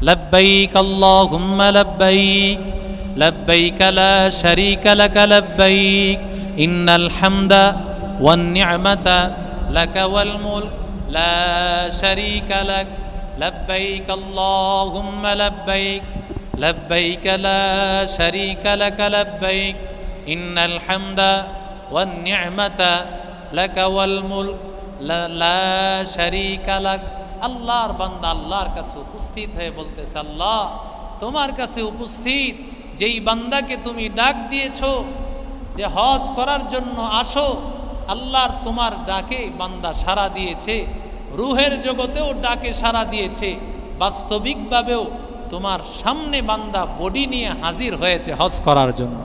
لبيك اللهم لبيك لبيك لا شريك لك لبيك إن الحمد والنعمة لك والملك لا شريك لك لبيك اللهم لبيك لبيك لا شريك لك لبيك إن الحمد والنعمة لك والملك لا شريك لك আল্লাহর বান্দা আল্লাহর কাছে উপস্থিত হয়ে বলতেছে, আল্লাহ তোমার কাছে উপস্থিত যেই বান্দাকে তুমি ডাক দিয়েছো যে হজ করার জন্য আসো, আল্লাহর তোমার ডাকে বান্দা সাড়া দিয়েছে, রুহের জগতেও ডাকে সাড়া দিয়েছে, বাস্তবিকভাবেও তোমার সামনে বান্দা বডি নিয়ে হাজির হয়েছে হজ করার জন্য।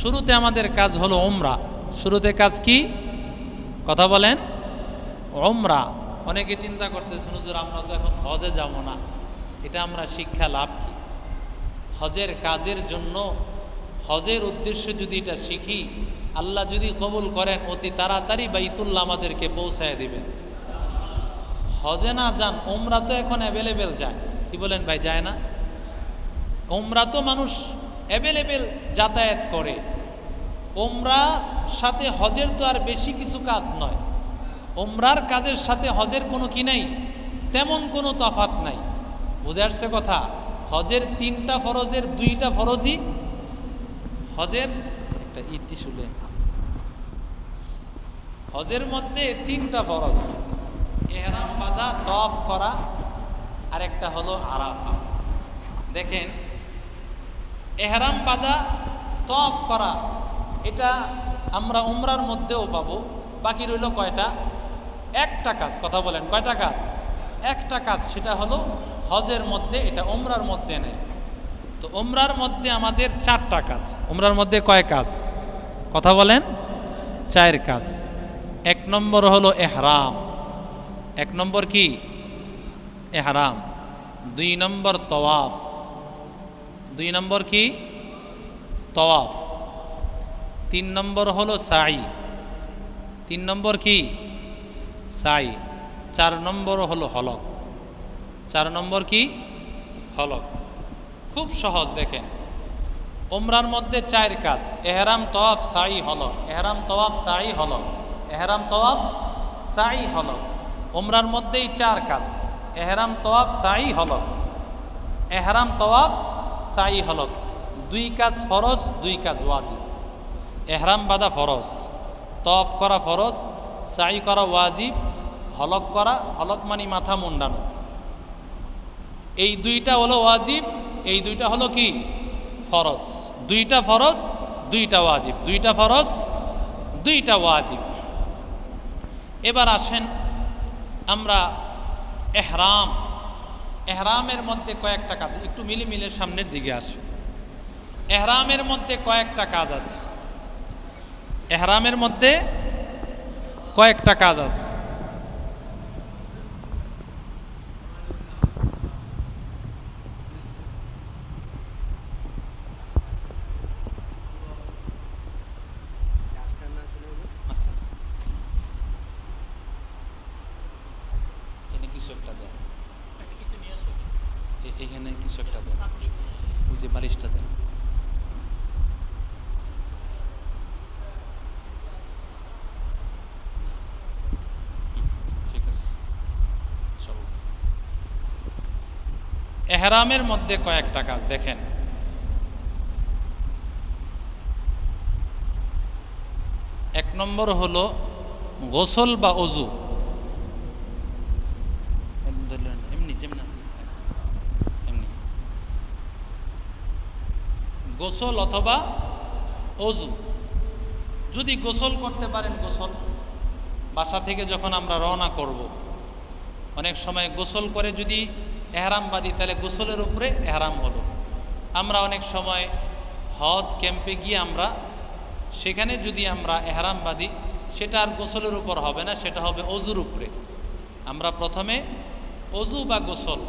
শুরুতে আমাদের কাজ হলো উমরা। শুরুতে কাজ কি? কথা বলেন। উমরা। অনেকে চিন্তা করতেছেন, হুজুর আমরা তো এখন হজে যাব না, এটা আমরা শিক্ষা লাভ কি? হজের কাজের জন্য, হজের উদ্দেশ্যে যদি এটা শিখি, আল্লাহ যদি কবুল করেন অতি তাড়াতাড়ি বাইতুল্লাহ আমাদেরকে পৌঁছায় দিবেন। হজে না যান, উমরা তো এখন অ্যাভেলেবেল যায়। কি বলেন ভাই, যায় না? উমরা তো মানুষ অ্যাভেলেবেল যাতায়াত করে। উমরার সাথে হজের তো আর বেশি কিছু কাজ নয়। উমরার কাজের সাথে হজের কোনো কি নাই, তেমন কোনো তফাৎ নাই। বুঝে আসছে কথা? হজের 3টা ফরজের 2টা ফরজই, হজের একটা ইতি শুলে, হজের মধ্যে 3টা ফরজ, ইহরাম বাঁধা, তওয়াফ করা, আর একটা হলো আরাফা। দেখেন, ইহরাম বাঁধা, তওয়াফ করা, এটা আমরা উমরার মধ্যেও পাবো। বাকি রইল কয়টা? একটা কাজ। কথা বলেন, কয়টা কাজ? একটা কাজ, সেটা হলো হজের মধ্যে, এটা উমরার মধ্যে নেই। তো উমরার মধ্যে আমাদের 4টা কাজ। উমরার মধ্যে কয় কাজ? কথা বলেন, 4 কাজ। 1 নম্বর হলো ইহরাম। 1 নম্বর কি? ইহরাম। 2 নম্বর তওয়াফ। 2 নম্বর কি? তওয়াফ। 3 নম্বর হলো সাই। 3 নম্বর কি? সাই। 4 নম্বর হলো হলক। 4 নম্বর কি? হলক। খুব সহজ। দেখেন, উমরার মধ্যে 4 কাজ, ইহরাম, তওয়াফ, সাই, হলক। ইহরাম, তওয়াফ, সাই, হলক। ইহরাম, তওয়াফ, সাই, হলক। উমরার মধ্যেই 4 কাজ, ইহরাম, তওয়াফ, সাই, হলক। ইহরাম, তওয়াফ, সাই, হলক। 2 কাজ ফরজ, 2 কাজ ওয়াজিব। ইহরাম বাঁধা ফরজ, তওয়াফ করা ফরজ, সাই করা ওয়াজিব, হলক করা, হলক মানে মাথা মুন্ডানো। এই 2টা হলো ওয়াজিব, এই 2টা হলো কি? ফরজ। 2টা ফরজ, 2টা ওয়াজিব। 2টা ফরজ, 2টা ওয়াজিব। এবার আসেন আমরা ইহরাম। ইহরামের মধ্যে কয়েকটা কাজ, একটু মিলে সামনের দিকে আসুন। ইহরামের মধ্যে কয়েকটা কাজ আছে। ইহরামের মধ্যে কয়েকটা কাজ আছে। কিছু একটা দেন, এখানে কিছু একটা দেন, ওই যে বালিশটা দেন। ঠিক আছে, চলো। ইহরামের মধ্যে কয়েকটা কাজ দেখেন। এক নম্বর হলো গোসল বা ওযু। এমনি যেমন আছে এমনি গোসল অথবা ওযু। যদি গোসল করতে পারেন গোসল, বাসা থেকে যখন আমরা রওনা করব, অনেক সময় গোসল করে যদি ইহরাম বাঁধি তাহলে গোসলের উপরে ইহরাম হলো। আমরা অনেক সময় হজ ক্যাম্পে গিয়ে আমরা সেখানে যদি আমরা ইহরাম বাঁধি, সেটা আর গোসলের উপর হবে না, সেটা হবে ওযুর উপরে। আমরা প্রথমে ওযু বা গোসল,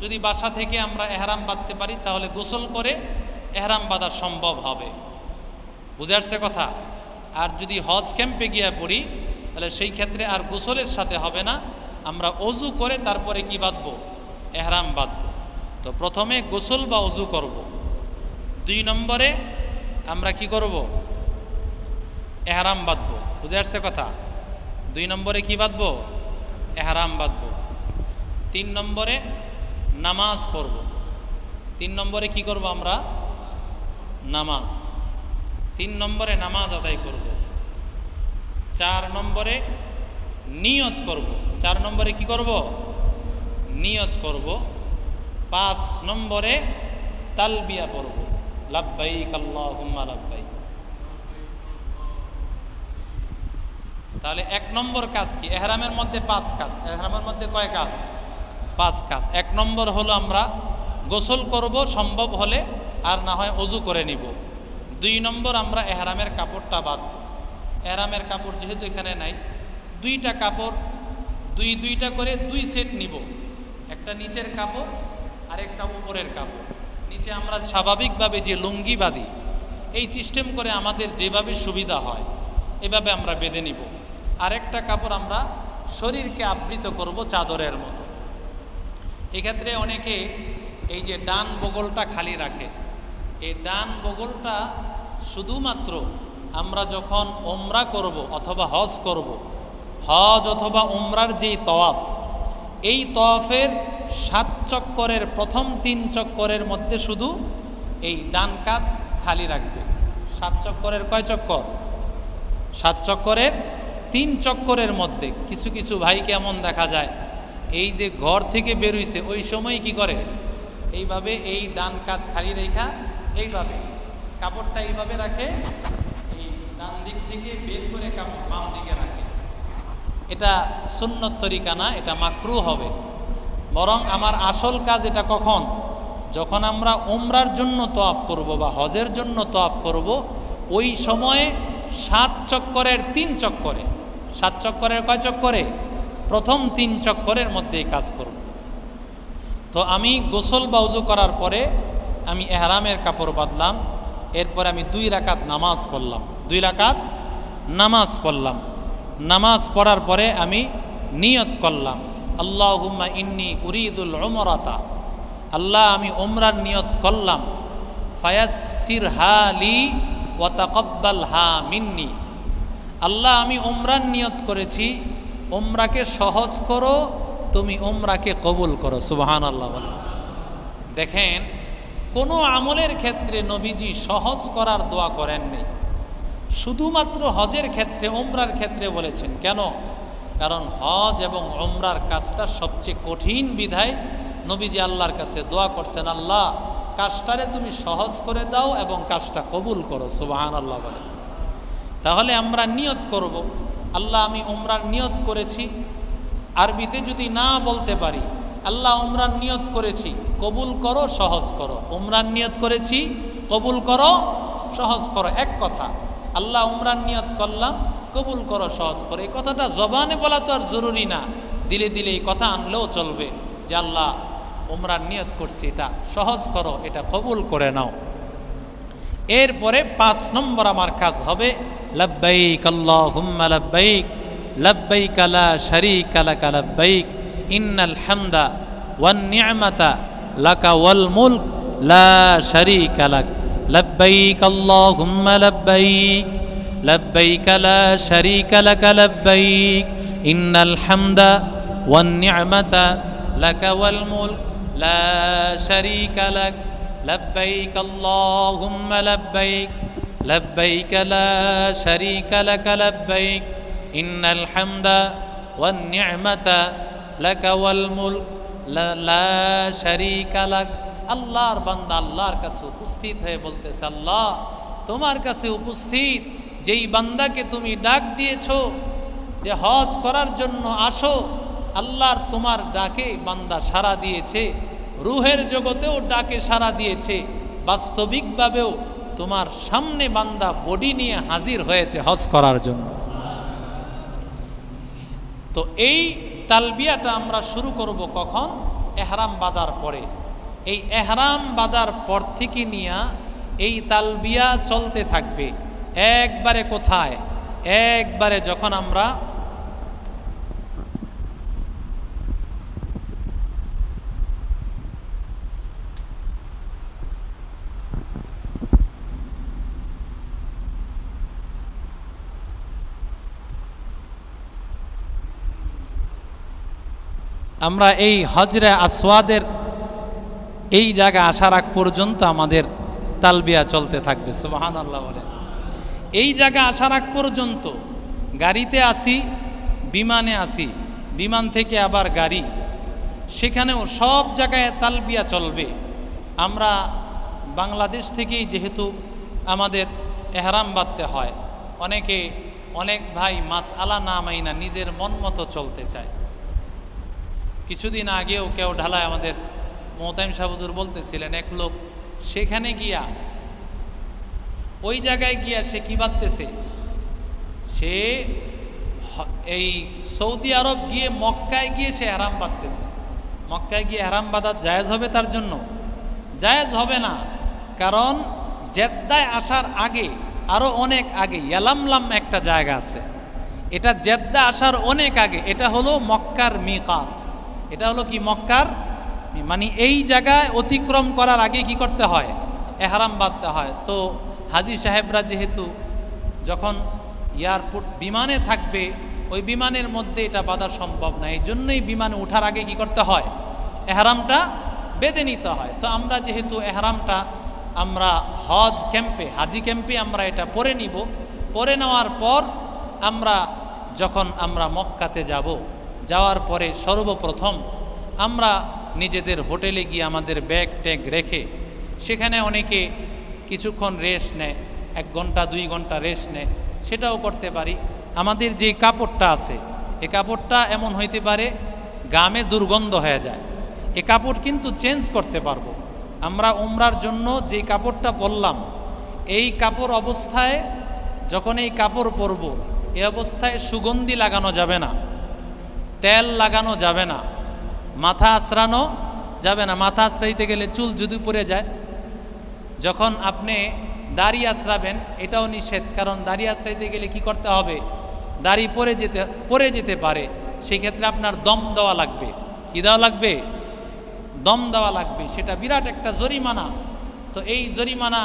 যদি বাসা থেকে আমরা ইহরাম বাঁধতে পারি তাহলে গোসল করে ইহরাম বাঁধা সম্ভব হবে। বুঝে আসছে কথা? আর যদি হজ ক্যাম্পে গিয়ে পড়ি তাহলে সেই ক্ষেত্রে আর গোসলের সাথে হবে না, আমরা ওযু করে তারপরে কি বাঁধবো? ইহরাম বাঁধবো। তো প্রথমে গোসল বা ওযু করব, 2 নম্বরে আমরা কি করব, এহরাম বাঁধবো। বুঝে আসছে কথা? 2 নম্বরে কি বাঁধবো, এহরাম বাঁধবো। 3 নম্বরে নামাজ পড়ব। 3 নম্বরে কি করব আমরা, নামাজ। 3 নম্বরে নামাজ আদায় করব। 4 নম্বরে নিয়ত করব। 4 নম্বরে কি করব, নিয়ত করব। 5 নম্বরে তালবিয়া পড়ব, লাব্বাইক আল্লাহুম্মা লাব্বাইক। তাহলে 1 নম্বর কাজ কি, এহরামের মধ্যে 5 কাজ। এহরামের মধ্যে কয় কাজ, 5 কাজ। 1 নম্বর হলো আমরা গোসল করব সম্ভব হলে, আর না হয় ওযু করে নিব। 2 নম্বর আমরা এহরামের কাপড়টা বাঁধব। এহরামের কাপড় যেহেতু এখানে নাই, 2টা কাপড়, 2টা করে 2 সেট নিব। একটা নিচের কাপড় আর একটা উপরের কাপড়। নিচে আমরা স্বাভাবিকভাবে যে লুঙ্গি বাঁধি, এই সিস্টেম করে আমাদের যেভাবে সুবিধা হয় এভাবে আমরা বেঁধে নিব। আরেকটা কাপড় আমরা শরীরকে আবৃত করব চাদরের মতো। এক্ষেত্রে অনেকে এই যে ডান বগলটা খালি রাখে, এই ডান বগলটা শুধুমাত্র আমরা যখন ওমরা করব অথবা হজ করব, হজ অথবা ওমরার যেই তওয়াফ, এই তওয়াফের 7 চক্করের প্রথম 3 চক্করের মধ্যে শুধু এই ডান কাঁধ খালি রাখবে। 7 চক্করের কয় চক্কর, 7 চক্করের 3 চক্করের মধ্যে কিছু কিছু ভাইকে এমন দেখা যায়, এই যে ঘর থেকে বেরোইছে ওই সময় কি করে, এইভাবে এই ডান কাঁধ খালি রেখা এইভাবে কাপড়টা এইভাবে রাখে, এই ডান দিক থেকে বের করে কাপড় বাম দিকে রাখে। এটা সুন্নত তরিকা না, এটা মাকরুহ হবে। বরং আমার আসল কাজ এটা কখন, যখন আমরা উমরার জন্য তওয়াফ করব বা হজের জন্য তওয়াফ করব, ওই সময়ে 7 চক্করের 3 চক্করে, 7 চক্করের কয় চক্করে, প্রথম 3 চক্করের মধ্যেই কাজ করব। তো আমি গোসল বা ওযু করার পরে আমি এহরামের কাপড় বাঁধলাম। এরপরে আমি 2 রাকাত নামাজ পড়লাম, 2 রাকাত নামাজ পড়লাম। নামাজ পড়ার পরে আমি নিয়ত করলাম, আল্লাহুম্মা ইন্নী উরিদুল উমরাতা, আল্লাহ আমি উমরার নিয়ত করলাম, ফায়াসসিরহা লি ওয়া তাকাব্বালহা মিন্নি, আল্লাহ আমি উমরার নিয়ত করেছি, উমরাকে সহজ করো, তুমি উমরাকে কবুল করো। সুবহানাল্লাহ বলেন। দেখেন, কোনো আমলের ক্ষেত্রে নবীজি সহজ করার দোয়া করেননি, শুধুমাত্র হজের ক্ষেত্রে, উমরার ক্ষেত্রে বলেছেন। কেন? কারণ হজ এবং উমরার কাজটা সবচেয়ে কঠিন বিধায় নবীজি আল্লাহর কাছে দোয়া করছেন, আল্লাহ কাজটারে তুমি সহজ করে দাও এবং কাজটা কবুল করো। সুবহানাল্লাহ বলেন। তাহলে আমরা নিয়ত করব, আল্লাহ আমি উমরার নিয়ত করেছি। আরবিতে যদি না বলতে পারি, আল্লাহ উমরার নিয়ত করেছি, কবুল করো, সহজ করো। উমরার নিয়ত করেছি, কবুল করো, সহজ করো, এক কথা। আল্লাহ উমরার নিয়ত করলাম, কবুল করো, সহজ করো। এই কথাটা জবানে বলা তো আর জরুরি না, দিলে দিলে এই কথা আনলেও চলবে যে আল্লাহ উমরার নিয়ত করছি, এটা সহজ করো, এটা কবুল করে নাও। এরপরে 5 নম্বর আমার কাজ হবে, লাব্বাইক আল্লাহুম্মা লাব্বাইক, লাব্বাইক লা শারীকা লাকা লাব্বাইক, ইন্নাল হামদা ওয়ান নি'মাতা লাকা ওয়াল মুলক লা শারীকা লাক, লাব্বাইক আল্লাহুম্মা লাব্বাইক, লাব্বাইক লা শারীকা লাকা লাব্বাইক, ইন্নাল হামদা ওয়ান নি'মাতা লাকা ওয়াল মুলক লা শারীকা লাক, লাব্বাইক আল্লাহুম্মা লাব্বাইক, লাব্বাইক লা শারীকা লাকা লাব্বাইক, ইন্নাল হামদা ওয়ান নি'মাতা লাকা ওয়াল মুলক লা শারীকা লাক। আল্লাহর বান্দা আল্লাহর কাছে উপস্থিত হয়ে বলতেছে, আল্লাহ তোমার কাছে উপস্থিত যেই বান্দাকে তুমি ডাক দিয়েছো যে হজ করার জন্য আসো, আল্লাহর তোমার ডাকে বান্দা সাড়া দিয়েছে, রুহের জগতেও ডাকে সাড়া দিয়েছে, বাস্তবিকভাবেও তোমার সামনে বান্দা বডি নিয়ে হাজির হয়েছে হজ করার জন্য। তো এই তালবিয়াটা আমরা শুরু করব কখন? এহরাম বাঁধার পরে। এই এহরাম বাঁধার পর থেকে নিয়ে এই তালবিয়া চলতে থাকবে। একবারে কোথায়? একবারে যখন আমরা আমরা এই হজরে আসওয়াদের এই জায়গা আসার আগ পর্যন্ত আমাদের তালবিয়া চলতে থাকবে। সুবহানাল্লাহ বলে। এই জায়গা আসার আগ পর্যন্ত গাড়িতে আসি, বিমানে আসি, বিমান থেকে আবার গাড়ি, সেখানেও সব জায়গায় তালবিয়া চলবে। আমরা বাংলাদেশ থেকেই যেহেতু আমাদের এহরাম বাঁধতে হয়, অনেক ভাই মাসআলা না মাইনা নিজের মন মতো চলতে চায়। কিছুদিন আগেও কেউ ঢালায় আমাদের মোহতামিম সাহেব হুজুর বলতেছিলেন, এক লোক সেখানে গিয়া, ওই জায়গায় গিয়া সে কি বাঁধতেছে, সে এই সৌদি আরব গিয়ে মক্কায় গিয়ে সে এহরাম বাঁধতেছে। মক্কায় গিয়ে এহরাম বাঁধা জায়েজ হবে তার জন্য? জায়েজ হবে না। কারণ জেদ্দায় আসার আগে, আরও অনেক আগে ইয়ালামলাম একটা জায়গা আছে, এটা জেদ্দা আসার অনেক আগে, এটা হলো মক্কার মিকাত। এটা হলো কি মক্কার, মানে এই জায়গায় অতিক্রম করার আগে কি করতে হয়, এহরাম বাঁধতে হয়। তো হাজী সাহেবরা যেহেতু যখন এয়ারপোর্ট বিমানে থাকবে, ওই বিমানের মধ্যে এটা বাঁধা সম্ভব না, এই জন্যই বিমানে ওঠার আগে কি করতে হয়, এহরামটা বেঁধে নিতে হয়। তো আমরা যেহেতু এহরামটা আমরা হজ ক্যাম্পে, হাজি ক্যাম্পে আমরা এটা পরে নিব, পরে নেওয়ার পর যখন আমরা মক্কাতে যাব, যাওয়ার পরে সর্বপ্রথম আমরা নিজেদের হোটেলে গিয়ে আমাদের ব্যাগ ট্যাগ রেখে, সেখানে অনেকে কিছুক্ষণ রেস্ট নেয়, 1 ঘন্টা 2 ঘন্টা রেস্ট নেয়, সেটাও করতে পারি। আমাদের যে কাপড়টা আছে, এ কাপড়টা এমন হইতে পারে গামে দুর্গন্ধ হয়ে যায়, এ কাপড় কিন্তু চেঞ্জ করতে পারবো। আমরা উমরার জন্য যে কাপড়টা পরলাম, এই কাপড় অবস্থায় যখন এই কাপড় পরব, এই অবস্থায় সুগন্ধি লাগানো যাবে না, তেল লাগানো যাবে না, মাথা আশ্রানো যাবে না। মাথা আশ্রাইতে গেলে চুল যদি পড়ে যায়, যখন আপনি দাড়ি আশ্রাবেন এটাও নিষেধ, কারণ দাড়ি আশ্রাইতে গেলে কি করতে হবে, দাড়ি পরে যেতে পারে, সেক্ষেত্রে আপনার দম দেওয়া লাগবে। কি দেওয়া লাগবে? দম দেওয়া লাগবে, সেটা বিরাট একটা জরিমানা। তো এই জরিমানা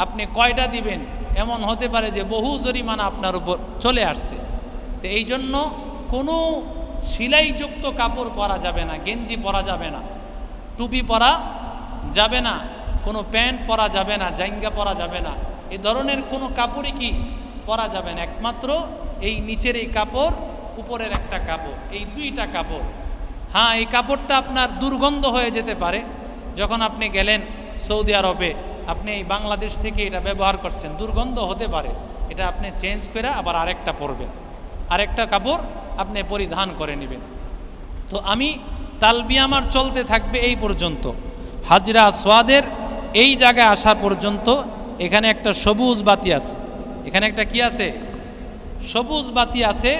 আপনি কয়টা দিবেন, এমন হতে পারে যে বহু জরিমানা আপনার উপর চলে আসছে। তো এই জন্য কোনো সেলাইযুক্ত কাপড় পরা যাবে না, গেঞ্জি পরা যাবে না, টুপি পরা যাবে না, কোনো প্যান্ট পরা যাবে না, জাঙ্গা পরা যাবে না, এই ধরনের কোনো কাপড়ই কি পরা যাবে না। একমাত্র এই নিচের এই কাপড়, উপরের একটা কাপড়, এই 2টা কাপড়। হ্যাঁ, এই কাপড়টা আপনার দুর্গন্ধ হয়ে যেতে পারে। যখন আপনি গেলেন সৌদি আরবে, আপনি এই বাংলাদেশ থেকে এটা ব্যবহার করছেন, দুর্গন্ধ হতে পারে, এটা আপনি চেঞ্জ করে আবার আরেকটা পরবেন, আরেকটা কাপড় আপনি পরিধান করে নেবেন। তো আমি তালবিয়া আমার চলতে থাকবে এই পর্যন্ত, হাজরে আসওয়াদের এই জায়গায় আসা পর্যন্ত। এখানে একটা সবুজ বাতি আছে, এখানে একটা কি আছে, সবুজ বাতি আছে।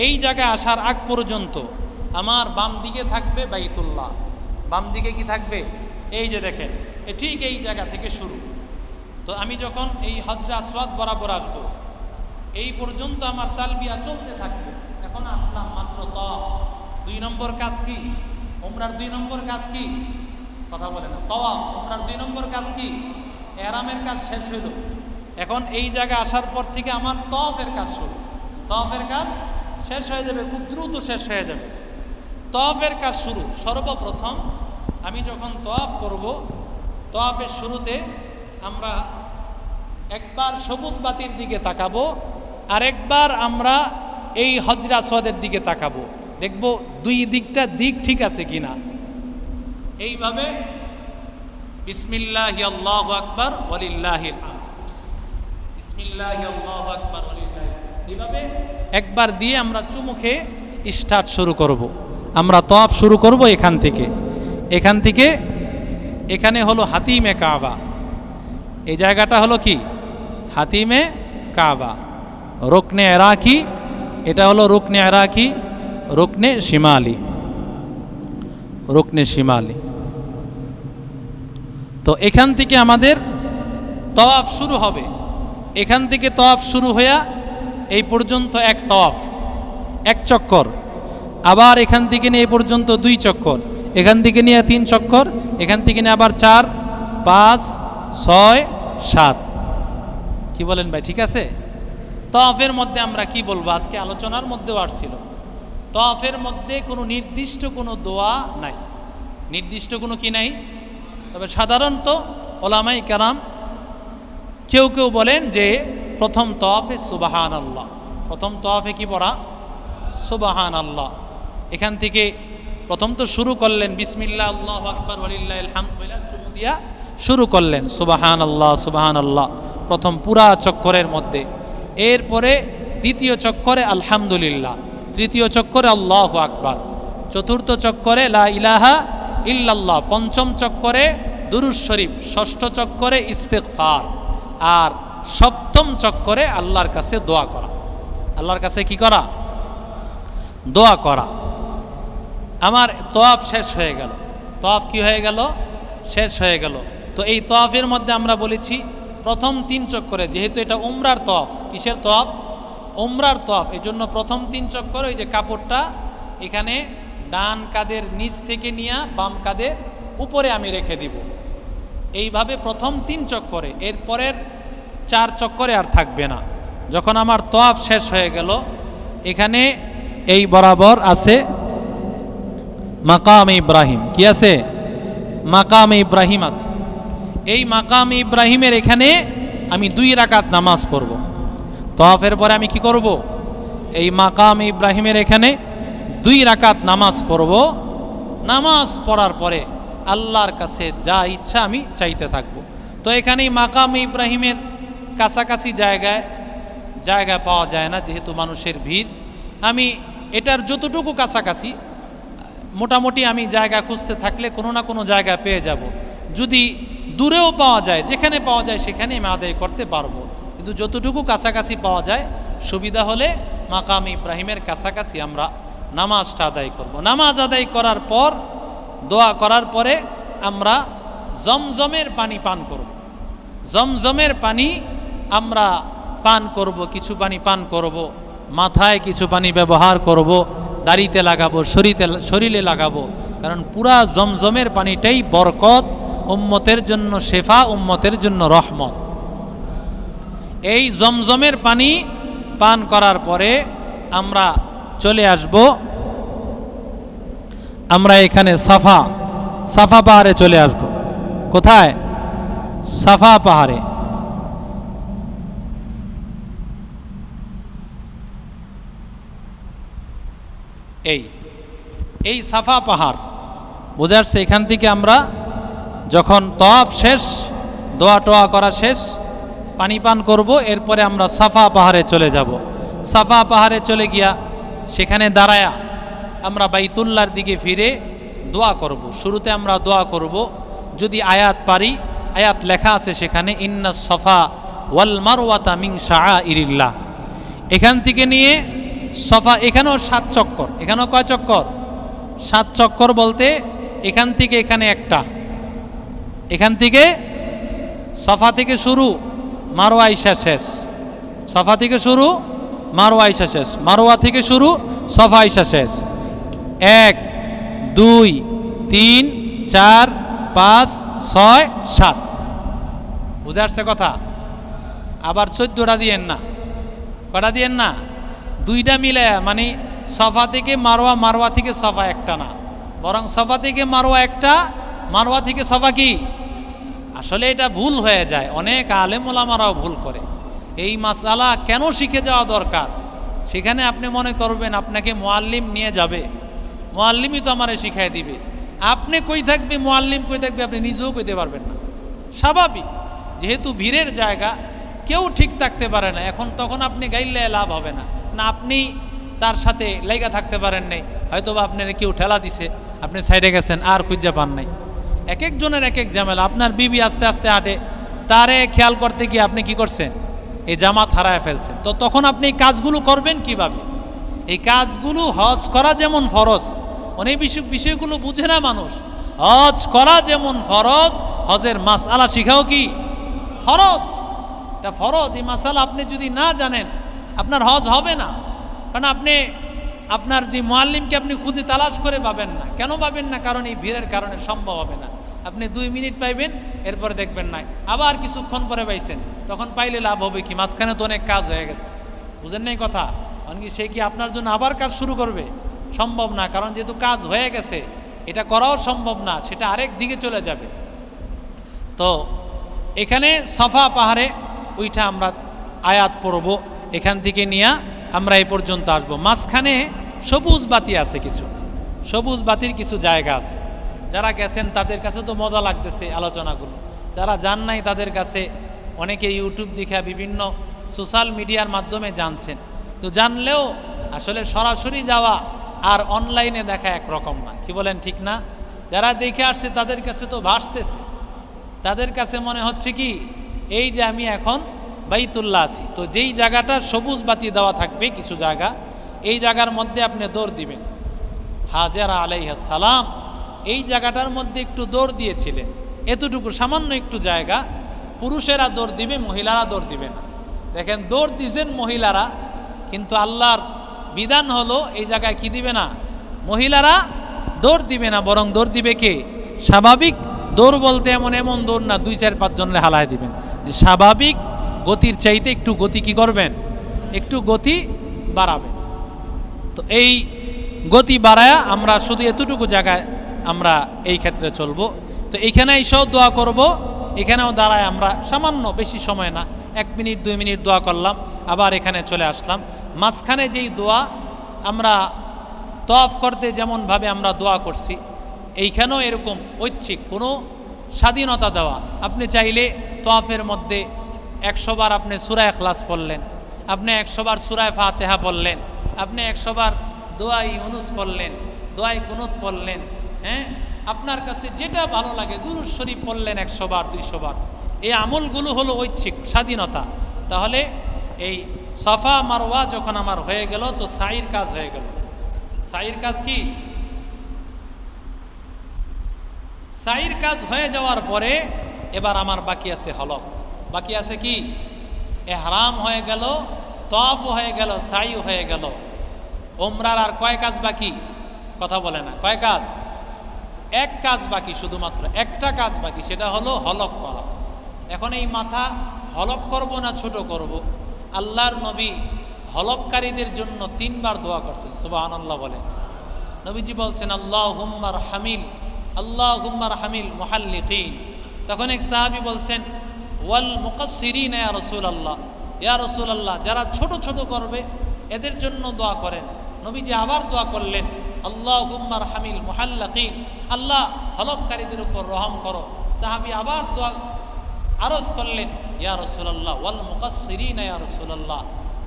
এই জায়গায় আসার আগ পর্যন্ত আমার বাম দিকে থাকবে বাইতুল্লাহ। বাম দিকে কি থাকবে, এই যে দেখেন, ঠিক এই জায়গা থেকে শুরু। তো আমি যখন এই হজরে আসওয়াদ বরাবর আসব, এই পর্যন্ত আমার তালবিয়া চলতে থাকবে। এখন আসলাম মাত্র তওয়াফ। 2 নম্বর কাজ কি, উমরার 2 নম্বর কাজ কি, কথা বলে না, তওয়াফ। উমরার 2 নম্বর কাজ কি, ইহরামের কাজ শেষ হইল। এখন এই জায়গায় আসার পর থেকে আমার তওয়াফের কাজ শুরু। তওয়াফের কাজ শেষ হয়ে যাবে, খুব দ্রুত শেষ হয়ে যাবে। তওয়াফের কাজ শুরু। সর্বপ্রথম আমি যখন তওয়াফ করব, তওয়াফের শুরুতে আমরা একবার সবুজ বাতির দিকে তাকাবো, আরেকবার আমরা এই হজরে আসওয়াদের দিকে তাকাবো, দেখব 2 দিকটা দিক ঠিক আছে কিনা। এইভাবে বিসমিল্লাহি আল্লাহু আকবার ওয়ালিল্লাহিল হামদ, বিসমিল্লাহি আল্লাহু আকবার ওয়ালিল্লাহিল হামদ, এইভাবে একবার দিয়ে আমরা চুমুখে স্টার্ট শুরু করব। আমরা তওয়াফ শুরু করব এখান থেকে। এখানে হলো হাতিমে কাবা, এই জায়গাটা হলো কি, হাতিমে কাবা, রুকনে ইরাকি, এটা হলো রুকনে ইরাকি, রুকনে শিমালি। তো এখান থেকে আমাদের তওয়াফ শুরু হবে। এখান থেকে তওয়াফ শুরু হইয়া এই পর্যন্ত 1 তওয়াফ, 1 চক্কর, আবার এখান থেকে নিয়ে এই পর্যন্ত 2 চক্কর, এখান থেকে নিয়ে 3 চক্কর, এখান থেকে নিয়ে আবার 4, 5, 6, 7। কি বলেন ভাই, ঠিক আছে? তওয়াফের মধ্যে আমরা কি বলবো, আজকে আলোচনার মধ্যেও আসছিল, তওয়াফের মধ্যে কোনো নির্দিষ্ট কোনো দোয়া নাই, নির্দিষ্ট কোনো কি নাই। তবে সাধারণত ওলামায়ে কেরাম কেউ কেউ বলেন যে প্রথম তওয়াফে সুবহানাল্লাহ, প্রথম তওয়াফে কি পড়া? সুবহানাল্লাহ। এখান থেকে প্রথম তো শুরু করলেন বিসমিল্লাহ আল্লাহু আকবার ওয়ালিল্লাহিল হামদ বলে চুমু দিয়া শুরু করলেন সুবহানাল্লাহ সুবহানাল্লাহ প্রথম পুরা চক্করের মধ্যে। এরপরে দ্বিতীয় চক্করে আলহামদুলিল্লাহ, তৃতীয় চক্করে আল্লাহু আকবার, চতুর্থ চক্করে লা ইলাহা ইল্লাল্লাহ, পঞ্চম চক্করে দুরূদ শরীফ, ষষ্ঠ চক্করে ইস্তিগফার, আর সপ্তম চক্করে আল্লাহর কাছে দোয়া করা। আল্লাহর কাছে কি করা? দোয়া করা। আমার তওয়াফ শেষ হয়ে গেল। তওয়াফ কি হয়ে গেল? শেষ হয়ে গেল। তো এই তওয়াফের মধ্যে আমরা বলেছি প্রথম 3 চক্করে, যেহেতু এটা উমরার তওয়াফ। কিসের তওয়াফ? উমরার তওয়াফ। এই জন্য প্রথম 3 চক্করে ওই যে কাপড়টা এখানে ডান কাঁধের নিচ থেকে নিয়ে বাম কাঁধের উপরে আমি রেখে দিব, এইভাবে প্রথম 3 চক্করে। এরপরের 4 চক্করে আর থাকবে না। যখন আমার তওয়াফ শেষ হয়ে গেল, এখানে এই বরাবর আছে মাকাম ইব্রাহিম। কি আছে? মাকাম ইব্রাহিম আছে। এই মাকাম ইব্রাহিমের এখানে আমি 2 রাকাত নামাজ পড়ব। তওয়াফের পরে আমি কি করব? এই মাকাম ইব্রাহিমের এখানে 2 রাকাত নামাজ পড়ব। নামাজ পড়ার পরে আল্লাহর কাছে যা ইচ্ছা আমি চাইতে থাকব। তো এখানেই মাকাম ইব্রাহিমের কাছাকাছি জায়গা পাওয়া যায় না, যেহেতু মানুষের ভিড়। আমি এটার যতটুকু কাছাকাছি মোটামুটি আমি জায়গা খুঁজতে থাকলে কোনো না কোনো জায়গা পেয়ে যাব। যদি দূরেও পাওয়া যায়, যেখানে পাওয়া যায় সেখানে আমি আদায় করতে পারবো, কিন্তু যতটুকু কাছাকাছি পাওয়া যায় সুবিধা হলে মাকাম ইব্রাহিমের কাছাকাছি আমরা নামাজটা আদায় করব। নামাজ আদায় করার পর দোয়া করার পরে আমরা জমজমের পানি পান করব। জমজমের পানি আমরা পান করব, কিছু পানি পান করব, মাথায় কিছু পানি ব্যবহার করব, দাড়িতে লাগাবো, শরীরে লাগাবো, কারণ পুরা জমজমের পানিটাই বরকত, উম্মতের জন্য শেফা, উম্মতের জন্য রহমত। এই জমজমের পানি পান করার পরে আমরা চলে আসব, আমরা এখানে সাফা পাহাড়ে চলে আসব। কোথায়? সাফা পাহাড়ে। এই সাফা পাহাড় বোঝা যাচ্ছে। এখান থেকে আমরা যখন তওয়াফ শেষ, দোয়া টোয়া করা শেষ, পানি পান করব, এরপরে আমরা সাফা পাহাড়ে চলে যাব। সাফা পাহাড়ে চলে গিয়া সেখানে দাঁড়ায়া আমরা বাইতুল্লাহর দিকে ফিরে দোয়া করব। শুরুতে আমরা দোয়া করব, যদি আয়াত পারি, আয়াত লেখা আছে সেখানে ইন্নাস সাফা ওয়াল মারওয়াতা মিন শাআইরিল্লাহ। এখান থেকে নিয়ে সফা, এখানেও 7 চক্কর। এখানেও কয় চক্কর? 7 চক্কর বলতে এখান থেকে এখানে একটা, এখান থেকে সফা থেকে শুরু, মারওয়া আইসা শেষ। সফা থেকে শুরু, মারওয়া আইসা শেষ। মারওয়া থেকে শুরু, সফা আইসা শেষ। 1 2 3 4 5 6 7। বুঝে আসছে কথা? আবার 14টা দিয়েন না। কটা দিয়েন না? 2টা মিলে, মানে সফা থেকে মারওয়া, মারওয়া থেকে সফা একটা না, বরং সফা থেকে মারওয়া একটা, মারওয়া থেকে সফা কি? আসলে এটা ভুল হয়ে যায়, অনেক আলেম ওলামারাও ভুল করে। এই মাসালা কেন শিখে যাওয়া দরকার? সেখানে আপনি মনে করবেন আপনাকে মুআল্লিম নিয়ে যাবে, মুআল্লিমই তো আমারে শিখাই দিবে। আপনি কই থাকবে, মুআল্লিম কই থাকবে, আপনি নিজেও কইতে পারবেন না। স্বাভাবিক, যেহেতু ভিড়ের জায়গা, কেউ ঠিক থাকতে পারে না। এখন তখন আপনি গাইলে লাভ হবে না, না আপনি তার সাথে লেগা থাকতে পারেন নাই, হয়তো বা আপনার কেউ ঠেলা দিছে, আপনি সাইডে গেছেন, আর খুঁজে পান নাই। এক একজনের এক এক ঝামেলা। আপনার বিবি আস্তে আস্তে হাঁটে, তারে খেয়াল করতে গিয়ে আপনি কি করছেন? এই জামাত হারায় ফেলছেন। তো তখন আপনি এই কাজগুলো করবেন কিভাবে? এই কাজগুলো হজ করা যেমন ফরজ, অনেক বিষয়গুলো বুঝে না মানুষ। হজ করা যেমন ফরজ, হজের মাসআলা শিখাও কি ফরজ। এটা ফরজ। এই মাসআলা আপনি যদি না জানেন, আপনার হজ হবে না। কারণ আপনি আপনার যে মুআল্লিমকে আপনি খুঁজে তালাশ করে পাবেন না। কেন পাবেন না? কারণ এই ভিড়ের কারণে সম্ভব হবে না। আপনি 2 মিনিট পাইবেন, এরপরে দেখবেন নাই, আবার কিছুক্ষণ পরে পাইছেন, তখন পাইলে লাভ হবে কি? মাঝখানে তো অনেক কাজ হয়ে গেছে। বুঝেন নাই কথা? কারণ কি সে কি আপনার জন্য আবার কাজ শুরু করবে? সম্ভব না, কারণ যেহেতু কাজ হয়ে গেছে এটা করাও সম্ভব না, সেটা আরেক দিকে চলে যাবে। তো এখানে সাফা পাহাড়ে ওইটা আমরা আয়াত পড়ব, এখান থেকে নিয়ে আমরা এই পর্যন্ত আসব। মাঝখানে সবুজ বাতি আছে, কিছু সবুজ বাতির কিছু জায়গা আছে। যারা গেছেন তাদের কাছে তো মজা লাগতেছে আলোচনাগুলো, যারা যান নাই তাদের কাছে অনেকে ইউটিউব দেখে বিভিন্ন সোশ্যাল মিডিয়ার মাধ্যমে জানছেন, তো জানলেও আসলে সরাসরি যাওয়া আর অনলাইনে দেখা একরকম না, কি বলেন ঠিক না? যারা দেখে আসছে তাদের কাছে তো ভাসতেছে, তাদের কাছে মনে হচ্ছে কি এই যে আমি এখন বাইতুল্লাহ আছি, তো যেই জায়গাটা সবুজ বাতি দেওয়া থাকবে কিছু জায়গা, এই জায়গার মধ্যে আপনি দৌড় দিবেন। হাজেরা আলাইহিস সালাম এই জায়গাটার মধ্যে একটু দৌড় দিয়েছিলেন, এতটুকু সামান্য একটু জায়গা, পুরুষেরা দৌড় দিবে, মহিলারা দৌড় দিবে না। দেখেন দৌড় দিছেন মহিলারা, কিন্তু আল্লাহর বিধান হলো এই জায়গায় কি দিবে না, মহিলারা দৌড় দিবে না, বরং দৌড় দিবে কে? স্বাভাবিক দৌড় বলতে এমন এমন দৌড় না 2-4-5 জনের হালায় দিবেন, স্বাভাবিক গতির চাইতে একটু গতি কি করবেন, একটু গতি বাড়াবেন। তো এই গতি বাড়ায়া আমরা শুধু এতটুকু জায়গায় আমরা এই ক্ষেত্রে চলবো। তো এইখানে এসেও দোয়া করব, এখানেও দাঁড়ায় আমরা সামান্য, বেশি সময় না, 1 মিনিট 2 মিনিট দোয়া করলাম, আবার এখানে চলে আসলাম। মাঝখানে যেই দোয়া আমরা তওয়াফ করতে যেমনভাবে আমরা দোয়া করছি, এইখানেও এরকম ঐচ্ছিক কোনো স্বাধীনতা দেওয়া। আপনি চাইলে তওয়াফের মধ্যে 100 বার আপনি সূরা ইখলাস পড়লেন, আপনি 100 বার সূরা ফাতিহা পড়লেন, আপনি 100 বার দোয়া ইউনুস পড়লেন, দোয়া কুনুত পড়লেন, হ্যাঁ, আপনার কাছে যেটা ভালো লাগে, দুরূদ শরীফ পড়লেন 100 বার 200 বার, এই আমলগুলো হলো ঐচ্ছিক স্বাধীনতা। তাহলে এই সাফা মারওয়া যখন আমার হয়ে গেল, তো সাইর কাজ হয়ে গেল। সাইর কাজ কি? সাইর কাজ হয়ে যাওয়ার পরে এবার আমার বাকি আছে হলক, বাকি আছে কি? ইহরাম হয়ে গেল, তওয়াফ হয়ে গেল, সাই হয়ে গেল। ওমরার আর কয় কাজ বাকি? কথা বলে না, কয় কাজ? এক কাজ বাকি, শুধুমাত্র একটা কাজ বাকি, সেটা হলো হলক করা। এখন এই মাথা হলক করব না ছোট করব? আল্লাহর নবী হলককারীদের জন্য 3 বার দোয়া করছেন, সুবহানাল্লাহ বলেন। নবীজি বলছেন আল্লাহুম্মা রহমিল, আল্লাহুম্মা রহমিল মুহাল্লিকিন। তখন এক সাহাবী বলছেন ওয়াল মুকাসসিরিন ইয়া রাসূলুল্লাহ, ইয়া রাসূলুল্লাহ যারা ছোট ছোট করবে এদের জন্য দোয়া করেন। নবীজি আবার দোয়া করলেন আল্লাহুম্মা রহমিল মুহাল্লিকিন, আল্লাহ হলককারীদের উপর রহম করো। সাহাবী আবার দোয়া আরজ করলেন ইয়া রাসূলুল্লাহ ওয়াল মুকাসসিরিন ইয়া রাসূলুল্লাহ।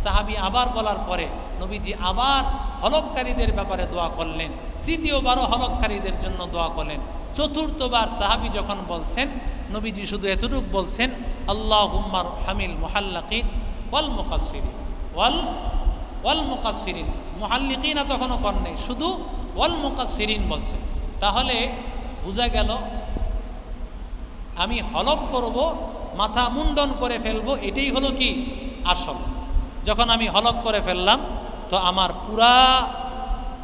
সাহাবী আবার বলার পরে নবীজি আবার হলককারীদের ব্যাপারে দোয়া করলেন, তৃতীয়বারও হলককারীদের জন্য দোয়া করলেন। চতুর্থবার সাহাবী যখন বলছেন, নবীজি শুধু এতটুকু বলছেন আল্লাহুম্মা রহমিল মুহাল্লিকিন ওয়াল মুকাসসিরিন, ওয়াল মুকাসসিরিন, মুহাল্লিকিনা তখনও কর নেই, শুধু ওয়াল মুকাসসিরিন বলছেন। তাহলে বোঝা গেল আমি হলক করব, মাথা মুন্ডন করে ফেলবো, এটাই হলো কি আসল। যখন আমি হলক করে ফেললাম, তো আমার পুরা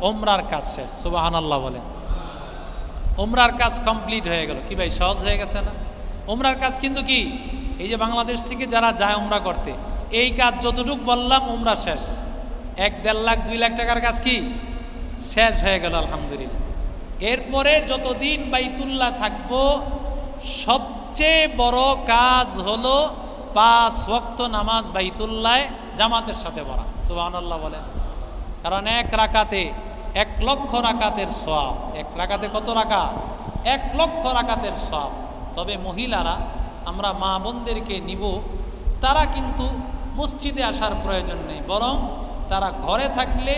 ওমরার কাজ শেষ, সুবহানাল্লাহ বলেন। ওমরার কাজ কমপ্লিট হয়ে গেল। কি ভাই, সহজ হয়ে গেছে না? ওমরার কাজ কিন্তু কি, এই যে বাংলাদেশ থেকে যারা যায় ওমরা করতে, এই কাজ যতটুকু বললাম ওমরা শেষ। 1-1.5 লাখ 2 লাখ টাকার কাজ কি শেষ হয়ে গেল, আলহামদুলিল্লাহ। এরপরে যতদিন বাইতুল্লাহ থাকবো, সবচেয়ে বড় কাজ হলো 5 ওয়াক্ত নামাজ বাইতুল্লাহ জামাতের সাথে পড়া, সুবহানাল্লাহ বলেন। কারণ 1 রাকাতে 1 লক্ষ রাকাতের সওয়াব। 1 রাকাতে কত রাকাত? 1 লক্ষ রাকাতের সওয়াব। তবে মহিলারা, আমরা মা বোনদেরকে নিব, তারা কিন্তু মসজিদে আসার প্রয়োজন নেই, বরং তারা ঘরে থাকলে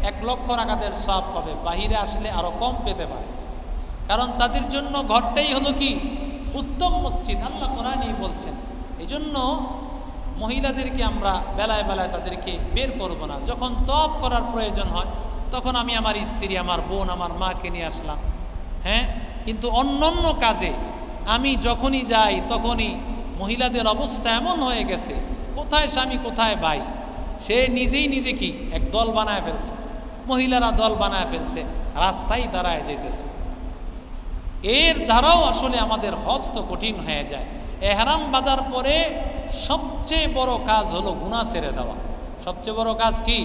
1 লক্ষ রাকাতের সওয়াব পাবে, বাহিরে আসলে আরও কম পেতে পারে। কারণ তাদের জন্য ঘরটাই হলো কি উত্তম মসজিদ, আল্লাহ কোরআনেই বলছেন। এই জন্য মহিলাদেরকে আমরা বেলায় বেলায় তাদেরকে বের করব না। যখন তওয়াফ করার প্রয়োজন হয় তখন আমি আমার স্ত্রী, আমার বোন, আমার মাকে নিয়ে আসলাম, হ্যাঁ। কিন্তু অন্যান্য কাজে আমি যখনই যাই তখনই মহিলাদের অবস্থা এমন হয়ে গেছে, কোথায় স্বামী কোথায় ভাই, সে নিজেই নিজে কি এক দল বানায় ফেলছে, মহিলারা দল বানায় ফেলছে, রাস্তায় দাঁড়ায় যেতেছে। এর দ্বারাও আসলে আমাদের হজ তো কঠিন হয়ে যায়। এহরাম বাঁধার পরে সবচেয়ে বড় কাজ হলো গুনাহ ছেড়ে দেওয়া। সবচেয়ে বড় কাজ কি?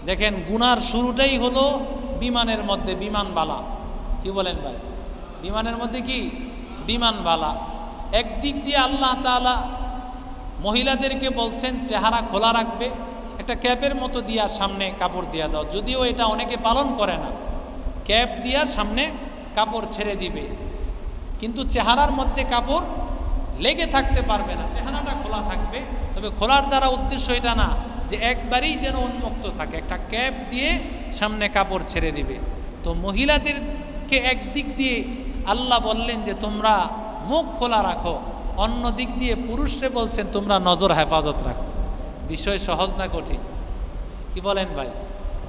দেখেন, গুনার শুরুটাই হলো বিমানের মধ্যে বিমানবালা, কি বলেন ভাই? বিমানের মধ্যে কি বিমানবালা। একদিক দিয়ে আল্লাহ তাআলা মহিলাদেরকে বলছেন চেহারা খোলা রাখবে, একটা ক্যাপের মতো দিয়া সামনে কাপড় দিয়া দাও, যদিও এটা অনেকে পালন করে না, ক্যাপ দিয়া সামনে কাপড় ছেড়ে দিবে, কিন্তু চেহারার মধ্যে কাপড় লেগে থাকতে পারবে না, চেহারাটা খোলা থাকবে। তবে খোলার দ্বারা উদ্দেশ্য এটা না যে একবারেই যেন উন্মুক্ত থাকে, একটা ক্যাপ দিয়ে সামনে কাপড় ছেড়ে দিবে। তো মহিলাদেরকে একদিক দিয়ে আল্লাহ বললেন যে তোমরা মুখ খোলা রাখো, অন্য দিক দিয়ে পুরুষরে বলছেন তোমরা নজর হেফাজত রাখো। বিষয় সহজ না কঠিন? কি বলেন ভাই?